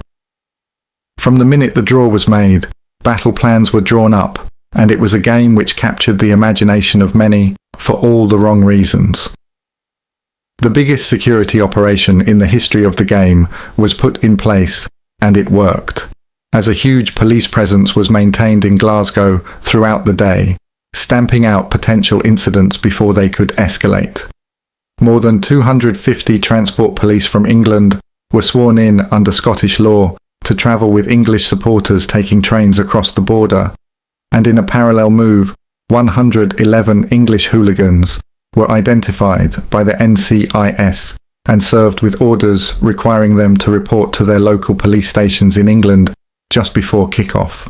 From the minute the draw was made, battle plans were drawn up, and it was a game which captured the imagination of many for all the wrong reasons. The biggest security operation in the history of the game was put in place, and it worked, as a huge police presence was maintained in Glasgow throughout the day, stamping out potential incidents before they could escalate. More than 250 transport police from England were sworn in under Scottish law to travel with English supporters taking trains across the border, and in a parallel move, 111 English hooligans were identified by the NCIS and served with orders requiring them to report to their local police stations in England just before kick-off.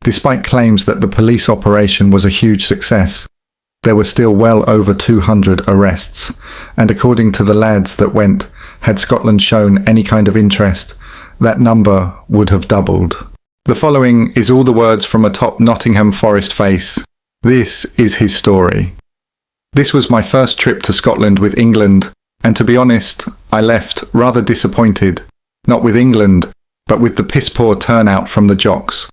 Despite claims that the police operation was a huge success, there were still well over 200 arrests, and according to the lads that went, had Scotland shown any kind of interest, that number would have doubled. The following is all the words from a top Nottingham Forest face. This is his story. This was my first trip to Scotland with England, and to be honest, I left rather disappointed, not with England, but with the piss-poor turnout from the jocks.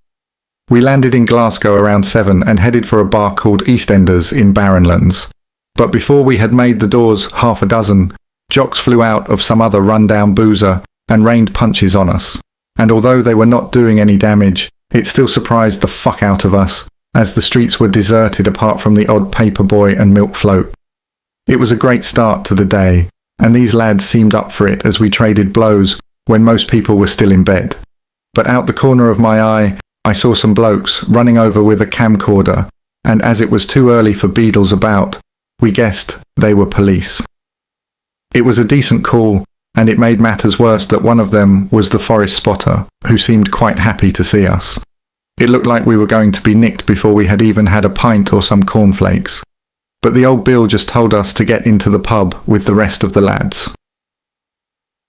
We landed in Glasgow around 7 and headed for a bar called EastEnders in Barrenlands. But before we had made the doors half a dozen, jocks flew out of some other run-down boozer and rained punches on us. And although they were not doing any damage, it still surprised the fuck out of us, as the streets were deserted apart from the odd paper boy and milk float. It was a great start to the day, and these lads seemed up for it as we traded blows when most people were still in bed. But out the corner of my eye, I saw some blokes running over with a camcorder, and as it was too early for beadles about, we guessed they were police. It was a decent call, and it made matters worse that one of them was the forest spotter, who seemed quite happy to see us. It looked like we were going to be nicked before we had even had a pint or some cornflakes. But the old Bill just told us to get into the pub with the rest of the lads.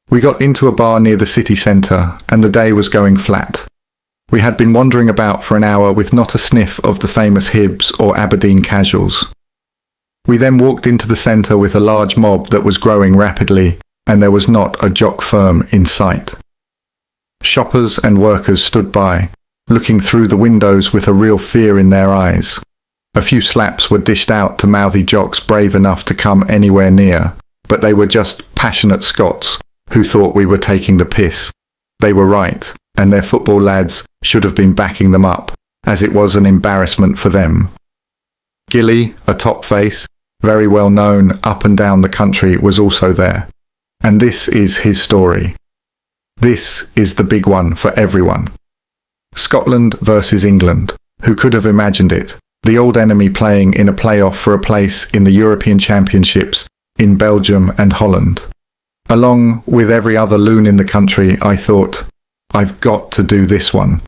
We got into a bar near the city centre, and the day was going flat. We had been wandering about for an hour with not a sniff of the famous Hibs or Aberdeen casuals. We then walked into the centre with a large mob that was growing rapidly, and there was not a jock firm in sight. Shoppers and workers stood by, looking through the windows with a real fear in their eyes. A few slaps were dished out to mouthy jocks brave enough to come anywhere near, but they were just passionate Scots who thought we were taking the piss. They were right, and their football lads should have been backing them up, as it was an embarrassment for them. Gilly, a top face, very well known up and down the country, was also there. And this is his story. This is the big one for everyone. Scotland versus England. Who could have imagined it? The old enemy playing in a playoff for a place in the European Championships in Belgium and Holland. Along with every other loon in the country, I thought, I've got to do this one.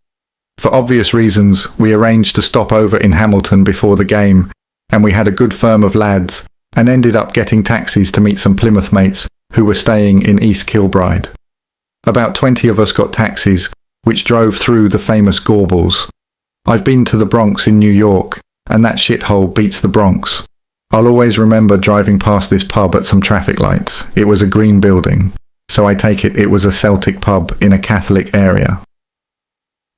For obvious reasons, we arranged to stop over in Hamilton before the game, and we had a good firm of lads, and ended up getting taxis to meet some Plymouth mates who were staying in East Kilbride. About 20 of us got taxis, which drove through the famous Gorbals. I've been to the Bronx in New York, and that shithole beats the Bronx. I'll always remember driving past this pub at some traffic lights. It was a green building, so I take it was a Celtic pub in a Catholic area.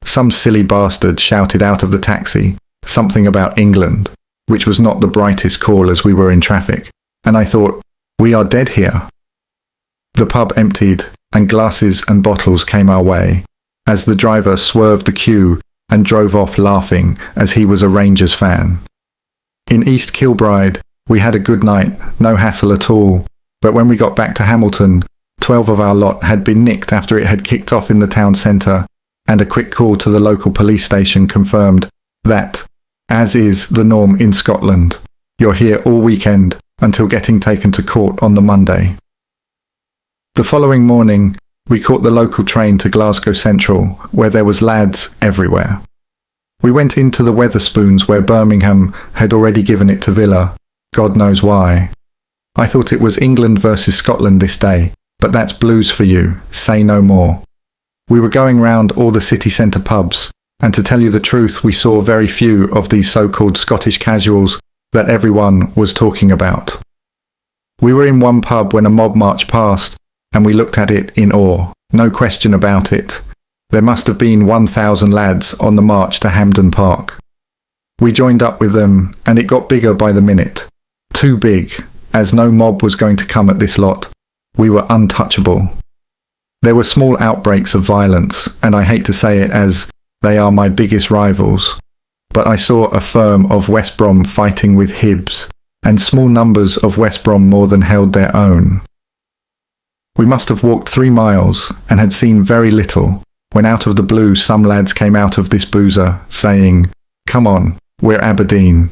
Some silly bastard shouted out of the taxi something about England, which was not the brightest call as we were in traffic, and I thought, we are dead here. The pub emptied, and glasses and bottles came our way, as the driver swerved the queue and drove off laughing as he was a Rangers fan. In East Kilbride, we had a good night, no hassle at all, but when we got back to Hamilton, 12 of our lot had been nicked after it had kicked off in the town centre, and a quick call to the local police station confirmed that, as is the norm in Scotland, you're here all weekend until getting taken to court on the Monday. The following morning, we caught the local train to Glasgow Central, where there was lads everywhere. We went into the Wetherspoons where Birmingham had already given it to Villa, God knows why. I thought it was England versus Scotland this day, but that's blues for you, say no more. We were going round all the city centre pubs, and to tell you the truth, we saw very few of these so-called Scottish casuals that everyone was talking about. We were in one pub when a mob marched past, and we looked at it in awe, no question about it. There must have been 1,000 lads on the march to Hampden Park. We joined up with them, and it got bigger by the minute. Too big, as no mob was going to come at this lot. We were untouchable. There were small outbreaks of violence, and I hate to say it as they are my biggest rivals, but I saw a firm of West Brom fighting with Hibs, and small numbers of West Brom more than held their own. We must have walked 3 miles, and had seen very little, when out of the blue some lads came out of this boozer, saying, Come on, we're Aberdeen.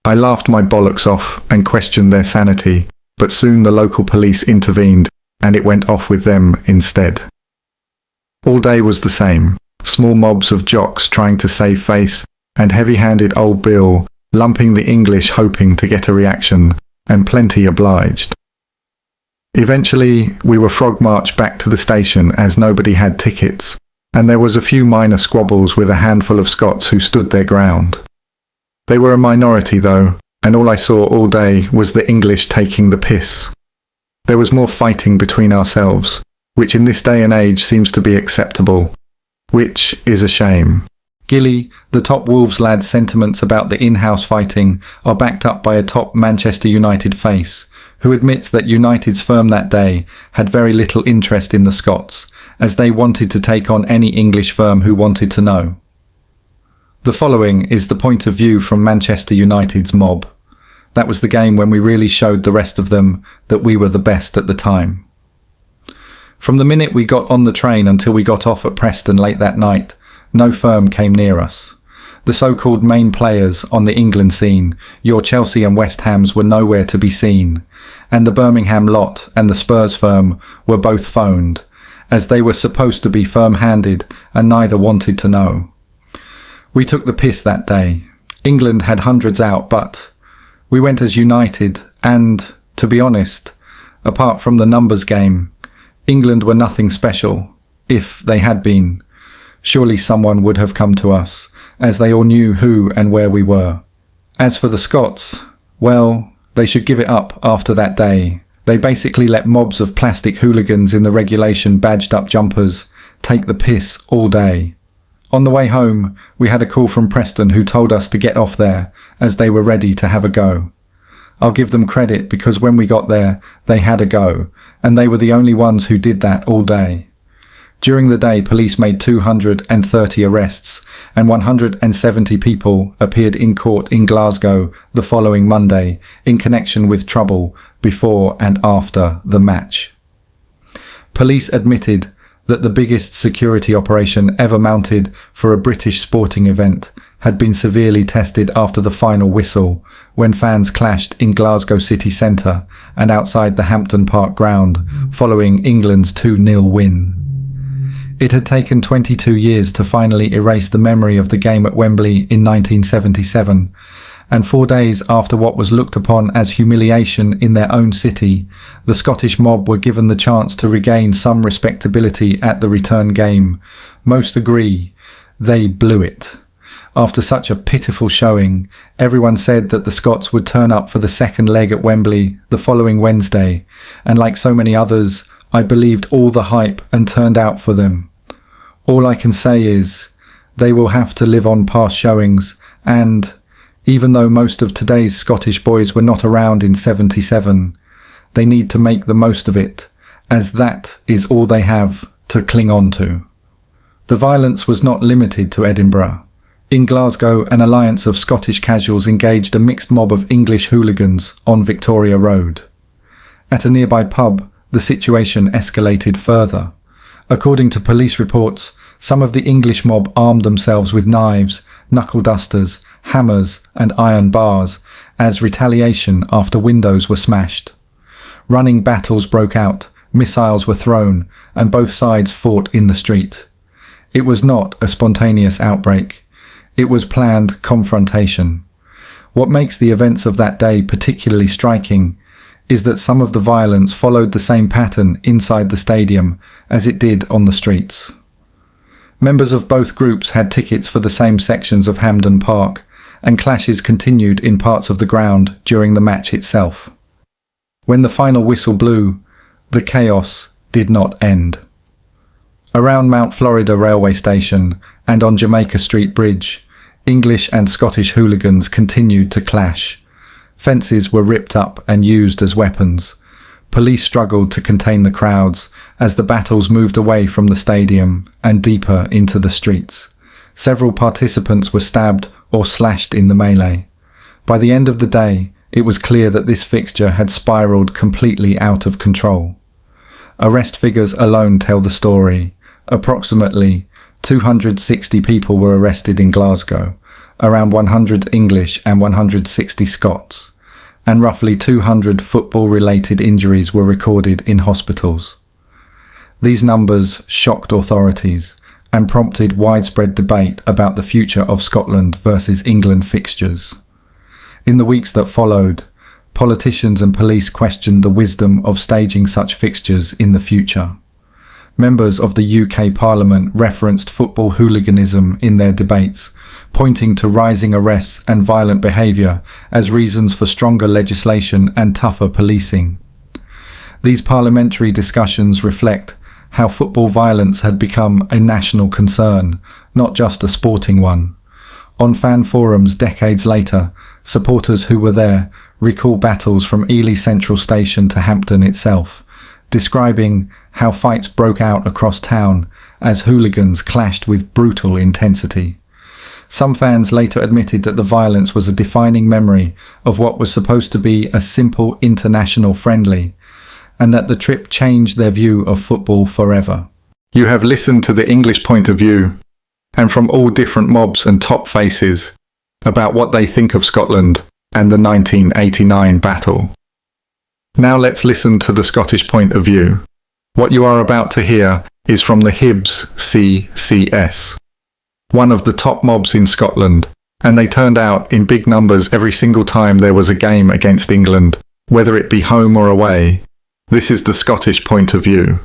I laughed my bollocks off and questioned their sanity, but soon the local police intervened and it went off with them instead. All day was the same, small mobs of jocks trying to save face and heavy-handed old Bill lumping the English hoping to get a reaction, and plenty obliged. Eventually, we were frog-marched back to the station as nobody had tickets, and there was a few minor squabbles with a handful of Scots who stood their ground. They were a minority though, and all I saw all day was the English taking the piss. There was more fighting between ourselves, which in this day and age seems to be acceptable, which is a shame. Gilly, the top Wolves lad's sentiments about the in-house fighting are backed up by a top Manchester United face, who admits that United's firm that day had very little interest in the Scots, as they wanted to take on any English firm who wanted to know. The following is the point of view from Manchester United's mob. That was the game when we really showed the rest of them that we were the best at the time. From the minute we got on the train until we got off at Preston late that night, no firm came near us. The so-called main players on the England scene, your Chelsea and West Hams, were nowhere to be seen, and the Birmingham lot and the Spurs firm were both phoned, as they were supposed to be firm-handed and neither wanted to know. We took the piss that day. England had hundreds out, but we went as United and, to be honest, apart from the numbers game, England were nothing special. If they had been, surely someone would have come to us, as they all knew who and where we were. As for the Scots, well, they should give it up after that day. They basically let mobs of plastic hooligans in the regulation badged up jumpers take the piss all day. On the way home, we had a call from Preston who told us to get off there, as they were ready to have a go. I'll give them credit because when we got there, they had a go, and they were the only ones who did that all day. During the day, police made 230 arrests, and 170 people appeared in court in Glasgow the following Monday in connection with trouble before and after the match. Police admitted that the biggest security operation ever mounted for a British sporting event had been severely tested after the final whistle when fans clashed in Glasgow city centre and outside the Hampton Park ground following England's 2-0 win. It had taken 22 years to finally erase the memory of the game at Wembley in 1977, and 4 days after what was looked upon as humiliation in their own city, the Scottish mob were given the chance to regain some respectability at the return game. Most agree, they blew it. After such a pitiful showing, everyone said that the Scots would turn up for the second leg at Wembley the following Wednesday, and like so many others, I believed all the hype and turned out for them. All I can say is, they will have to live on past showings, and, even though most of today's Scottish boys were not around in 77, they need to make the most of it, as that is all they have to cling on to. The violence was not limited to Edinburgh. In Glasgow, an alliance of Scottish casuals engaged a mixed mob of English hooligans on Victoria Road. At a nearby pub, the situation escalated further. According to police reports, some of the English mob armed themselves with knives, knuckle dusters, hammers and iron bars as retaliation after windows were smashed. Running battles broke out, missiles were thrown, and both sides fought in the street. It was not a spontaneous outbreak. It was planned confrontation. What makes the events of that day particularly striking is that some of the violence followed the same pattern inside the stadium as it did on the streets. Members of both groups had tickets for the same sections of Hampden Park, and clashes continued in parts of the ground during the match itself. When the final whistle blew, the chaos did not end. Around Mount Florida railway station and on Jamaica Street Bridge, English and Scottish hooligans continued to clash. Fences were ripped up and used as weapons. Police struggled to contain the crowds as the battles moved away from the stadium and deeper into the streets. Several participants were stabbed or slashed in the melee. By the end of the day, it was clear that this fixture had spiralled completely out of control. Arrest figures alone tell the story. Approximately 260 people were arrested in Glasgow, around 100 English and 160 Scots, and roughly 200 football-related injuries were recorded in hospitals. These numbers shocked authorities and prompted widespread debate about the future of Scotland versus England fixtures. In the weeks that followed, politicians and police questioned the wisdom of staging such fixtures in the future. Members of the UK Parliament referenced football hooliganism in their debates, pointing to rising arrests and violent behaviour as reasons for stronger legislation and tougher policing. These parliamentary discussions reflect how football violence had become a national concern, not just a sporting one. On fan forums decades later, supporters who were there recall battles from Ely Central Station to Hampton itself, describing how fights broke out across town as hooligans clashed with brutal intensity. Some fans later admitted that the violence was a defining memory of what was supposed to be a simple international friendly, and that the trip changed their view of football forever. You have listened to the English point of view, and from all different mobs and top faces, about what they think of Scotland and the 1989 battle. Now let's listen to the Scottish point of view. What you are about to hear is from the Hibs CCS, one of the top mobs in Scotland, and they turned out in big numbers every single time there was a game against England, whether it be home or away. This is the Scottish point of view.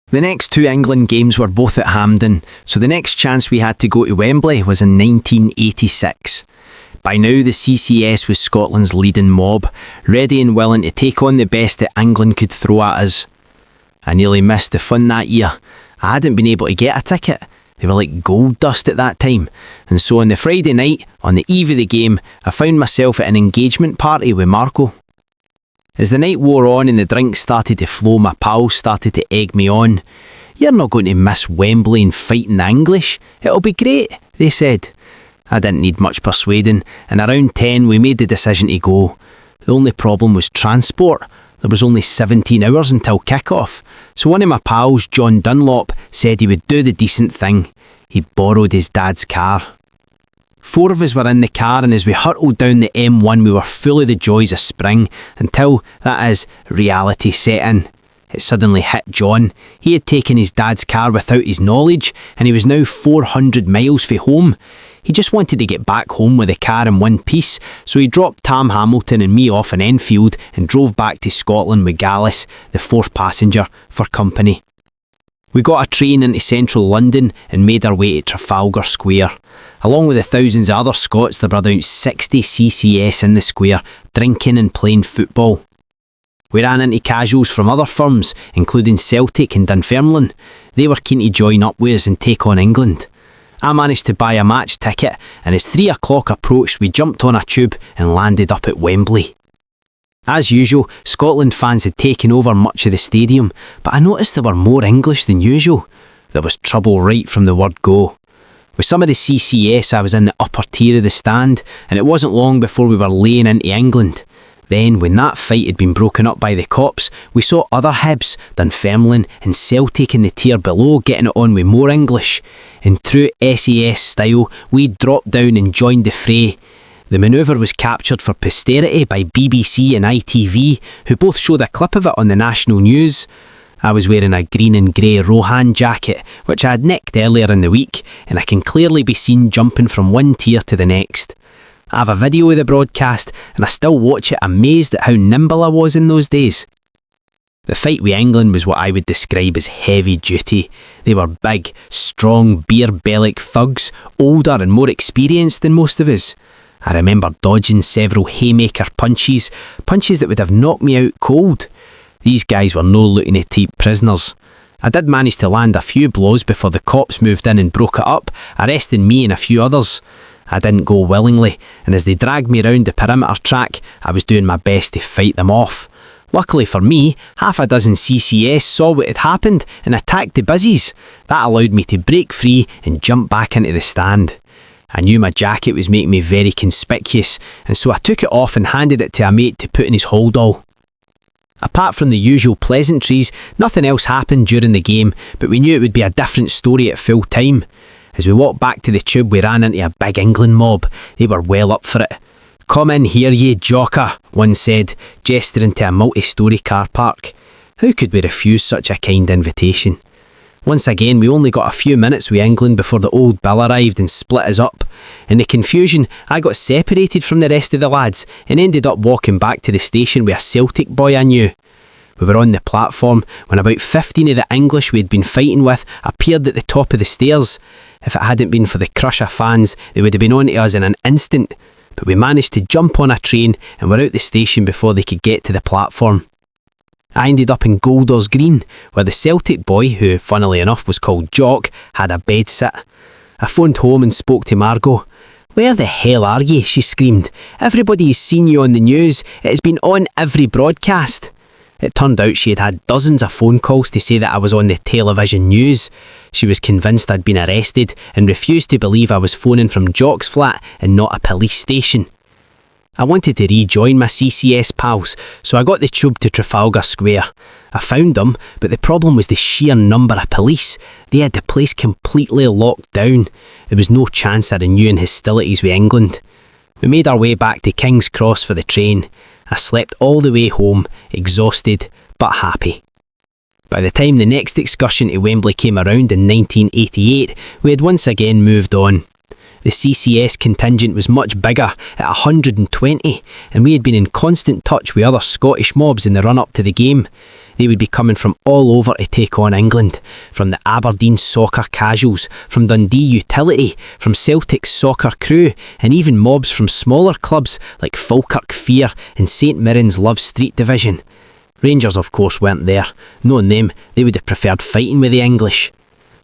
The next two England games were both at Hampden, so the next chance we had to go to Wembley was in 1986. By now the CCS was Scotland's leading mob, ready and willing to take on the best that England could throw at us. I nearly missed the fun that year. I hadn't been able to get a ticket. They were like gold dust at that time, and so on the Friday night, on the eve of the game, I found myself at an engagement party with Marco. As the night wore on and the drinks started to flow, my pals started to egg me on. "You're not going to miss Wembley and fighting the English. It'll be great," they said. I didn't need much persuading, and around 10 we made the decision to go. The only problem was transport. There was only 17 hours until kick-off, so one of my pals, John Dunlop, said he would do the decent thing. He borrowed his dad's car. 4 of us were in the car, and as we hurtled down the M1 we were full of the joys of spring, until, that is, reality set in. It suddenly hit John. He had taken his dad's car without his knowledge, and he was now 400 miles from home. He just wanted to get back home with the car in one piece, so he dropped Tam Hamilton and me off in Enfield and drove back to Scotland with Gallus, the 4th passenger, for company. We got a train into central London and made our way to Trafalgar Square. Along with the thousands of other Scots, there were about 60 CCS in the square, drinking and playing football. We ran into casuals from other firms, including Celtic and Dunfermline. They were keen to join up with us and take on England. I managed to buy a match ticket, and as 3 o'clock approached we jumped on a tube and landed up at Wembley. As usual, Scotland fans had taken over much of the stadium, but I noticed there were more English than usual. There was trouble right from the word go. With some of the CCS I was in the upper tier of the stand, and it wasn't long before we were laying into England. Then, when that fight had been broken up by the cops, we saw other Hibs, Dunfermline and Celtic in the tier below getting it on with more English. In true SAS style, we dropped down and joined the fray. The manoeuvre was captured for posterity by BBC and ITV, who both showed a clip of it on the national news. I was wearing a green and grey Rohan jacket, which I had nicked earlier in the week, and I can clearly be seen jumping from one tier to the next. I have a video of the broadcast, and I still watch it amazed at how nimble I was in those days. The fight with England was what I would describe as heavy duty. They were big, strong, beer-bellic thugs, older and more experienced than most of us. I remember dodging several haymaker punches that would have knocked me out cold. These guys were no looking to take prisoners. I did manage to land a few blows before the cops moved in and broke it up, arresting me and a few others. I didn't go willingly, and as they dragged me round the perimeter track, I was doing my best to fight them off. Luckily for me, half a dozen CCS saw what had happened and attacked the busies. That allowed me to break free and jump back into the stand. I knew my jacket was making me very conspicuous, and so I took it off and handed it to a mate to put in his holdall. Apart from the usual pleasantries, nothing else happened during the game, but we knew it would be a different story at full time. As we walked back to the tube, we ran into a big England mob. They were well up for it. "Come in here, ye jocker," one said, gesturing to a multi-storey car park. How could we refuse such a kind invitation? Once again, we only got a few minutes with England before the old Bill arrived and split us up. In the confusion, I got separated from the rest of the lads and ended up walking back to the station with a Celtic boy I knew. We were on the platform when about 15 of the English we had been fighting with appeared at the top of the stairs. If it hadn't been for the Crusher fans, they would have been on to us in an instant. But we managed to jump on a train and were out the station before they could get to the platform. I ended up in Golders Green, where the Celtic boy, who funnily enough was called Jock, had a bed sit. I phoned home and spoke to Margot. "Where the hell are ye?" she screamed. "Everybody's seen you on the news. It has been on every broadcast." It turned out she had had dozens of phone calls to say that I was on the television news. She was convinced I'd been arrested and refused to believe I was phoning from Jock's flat and not a police station. I wanted to rejoin my CCS pals, so I got the tube to Trafalgar Square. I found them, but the problem was the sheer number of police. They had the place completely locked down. There was no chance of renewing hostilities with England. We made our way back to King's Cross for the train. I slept all the way home, exhausted but happy. By the time the next excursion to Wembley came around in 1988, we had once again moved on. The CCS contingent was much bigger, at 120, and we had been in constant touch with other Scottish mobs in the run-up to the game. They would be coming from all over to take on England, from the Aberdeen Soccer Casuals, from Dundee Utility, from Celtic's Soccer Crew, and even mobs from smaller clubs like Falkirk Fear and St Mirren's Love Street Division. Rangers, of course, weren't there. Knowing them, they would have preferred fighting with the English.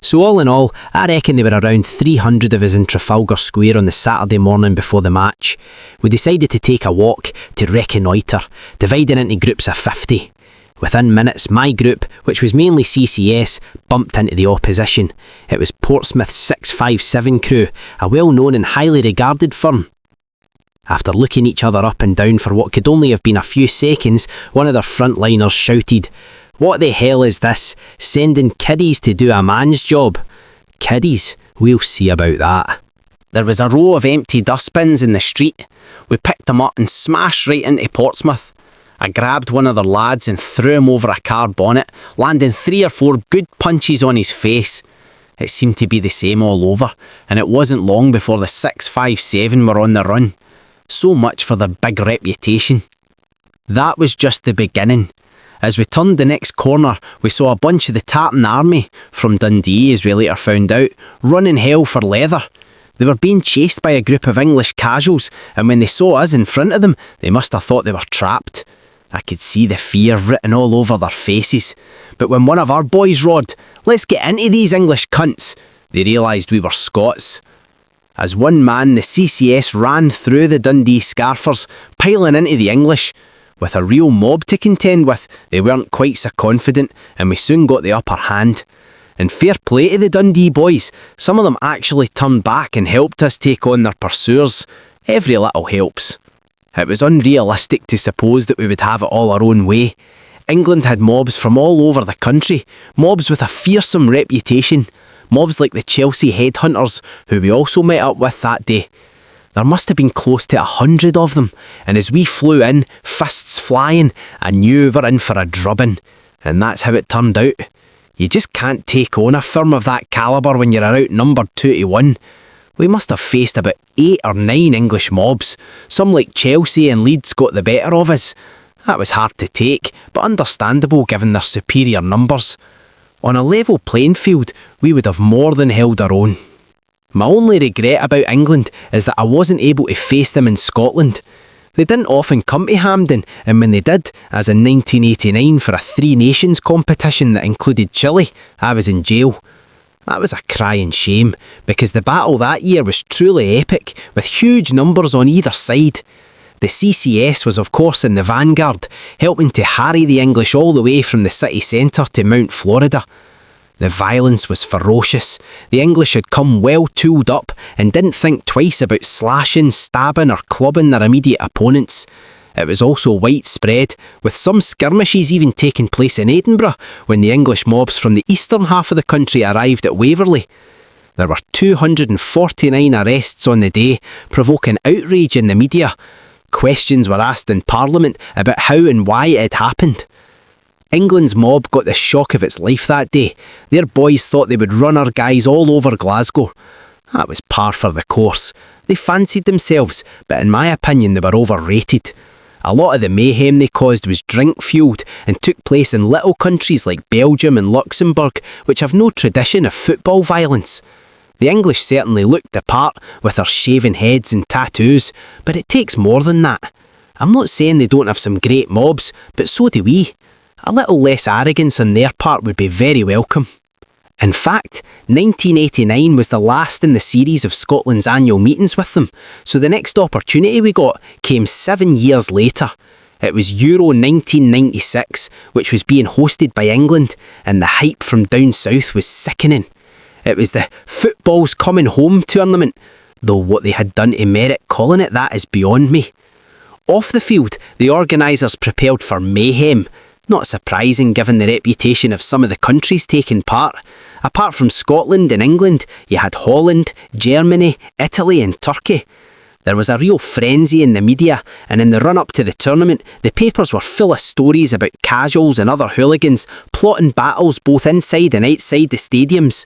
So all in all, I reckon there were around 300 of us in Trafalgar Square on the Saturday morning before the match. We decided to take a walk to reconnoitre, dividing into groups of 50. Within minutes, my group, which was mainly CCS, bumped into the opposition. It was Portsmouth's 657 crew, a well-known and highly regarded firm. After looking each other up and down for what could only have been a few seconds, one of their frontliners shouted, "What the hell is this? Sending kiddies to do a man's job?" Kiddies? We'll see about that. There was a row of empty dustbins in the street. We picked them up and smashed right into Portsmouth. I grabbed one of the lads and threw him over a car bonnet, landing 3 or 4 good punches on his face. It seemed to be the same all over, and it wasn't long before the 657 were on the run. So much for their big reputation. That was just the beginning. As we turned the next corner, we saw a bunch of the Tartan Army, from Dundee as we later found out, running hell for leather. They were being chased by a group of English casuals, and when they saw us in front of them, they must have thought they were trapped. I could see the fear written all over their faces. But when one of our boys roared, "Let's get into these English cunts," they realised we were Scots. As one man, the CCS ran through the Dundee Scarfers, piling into the English. With a real mob to contend with, they weren't quite so confident, and we soon got the upper hand. And fair play to the Dundee boys, some of them actually turned back and helped us take on their pursuers. Every little helps. It was unrealistic to suppose that we would have it all our own way. England had mobs from all over the country, mobs with a fearsome reputation, mobs like the Chelsea Headhunters, who we also met up with that day. There must have been close to 100 of them, and as we flew in, fists flying, I knew we were in for a drubbing. And that's how it turned out. You just can't take on a firm of that calibre when you're outnumbered 2-1. We must have faced about 8 or 9 English mobs. Some like Chelsea and Leeds got the better of us. That was hard to take, but understandable given their superior numbers. On a level playing field, we would have more than held our own. My only regret about England is that I wasn't able to face them in Scotland. They didn't often come to Hampden, and when they did, as in 1989 for a 3 Nations competition that included Chile, I was in jail. That was a crying shame, because the battle that year was truly epic, with huge numbers on either side. The CCS was of course in the vanguard, helping to harry the English all the way from the city centre to Mount Florida. The violence was ferocious. The English had come well tooled up and didn't think twice about slashing, stabbing or clubbing their immediate opponents. It was also widespread, with some skirmishes even taking place in Edinburgh when the English mobs from the eastern half of the country arrived at Waverley. There were 249 arrests on the day, provoking outrage in the media. Questions were asked in Parliament about how and why it had happened. England's mob got the shock of its life that day. Their boys thought they would run our guys all over Glasgow. That was par for the course. They fancied themselves, but in my opinion they were overrated. A lot of the mayhem they caused was drink-fuelled and took place in little countries like Belgium and Luxembourg, which have no tradition of football violence. The English certainly looked the part with their shaven heads and tattoos, but it takes more than that. I'm not saying they don't have some great mobs, but so do we. A little less arrogance on their part would be very welcome. In fact, 1989 was the last in the series of Scotland's annual meetings with them, so the next opportunity we got came 7 years later. It was Euro 1996, which was being hosted by England, and the hype from down south was sickening. It was the Football's Coming Home tournament, though what they had done to merit calling it that is beyond me. Off the field, the organisers prepared for mayhem. Not surprising given the reputation of some of the countries taking part. Apart from Scotland and England, you had Holland, Germany, Italy and Turkey. There was a real frenzy in the media, and in the run-up to the tournament, the papers were full of stories about casuals and other hooligans plotting battles both inside and outside the stadiums.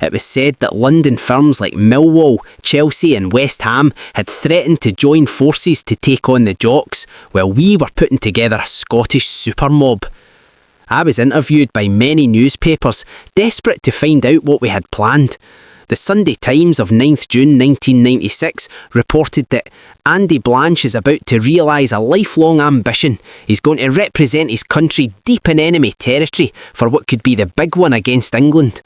It was said that London firms like Millwall, Chelsea and West Ham had threatened to join forces to take on the Jocks, while we were putting together a Scottish super mob. I was interviewed by many newspapers, desperate to find out what we had planned. The Sunday Times of 9th June 1996 reported that Andy Blanche is about to realise a lifelong ambition. He's going to represent his country deep in enemy territory for what could be the big one against England.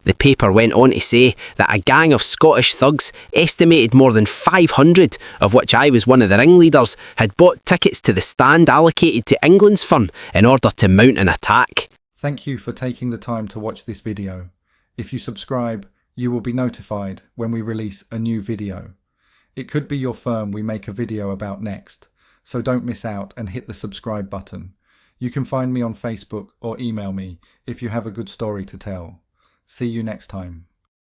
The paper went on to say that a gang of Scottish thugs, estimated more than 500, of which I was one of the ringleaders, had bought tickets to the stand allocated to England's firm in order to mount an attack. Thank you for taking the time to watch this video. If you subscribe, you will be notified when we release a new video. It could be your firm we make a video about next, so don't miss out and hit the subscribe button. You can find me on Facebook or email me if you have a good story to tell. See you next time.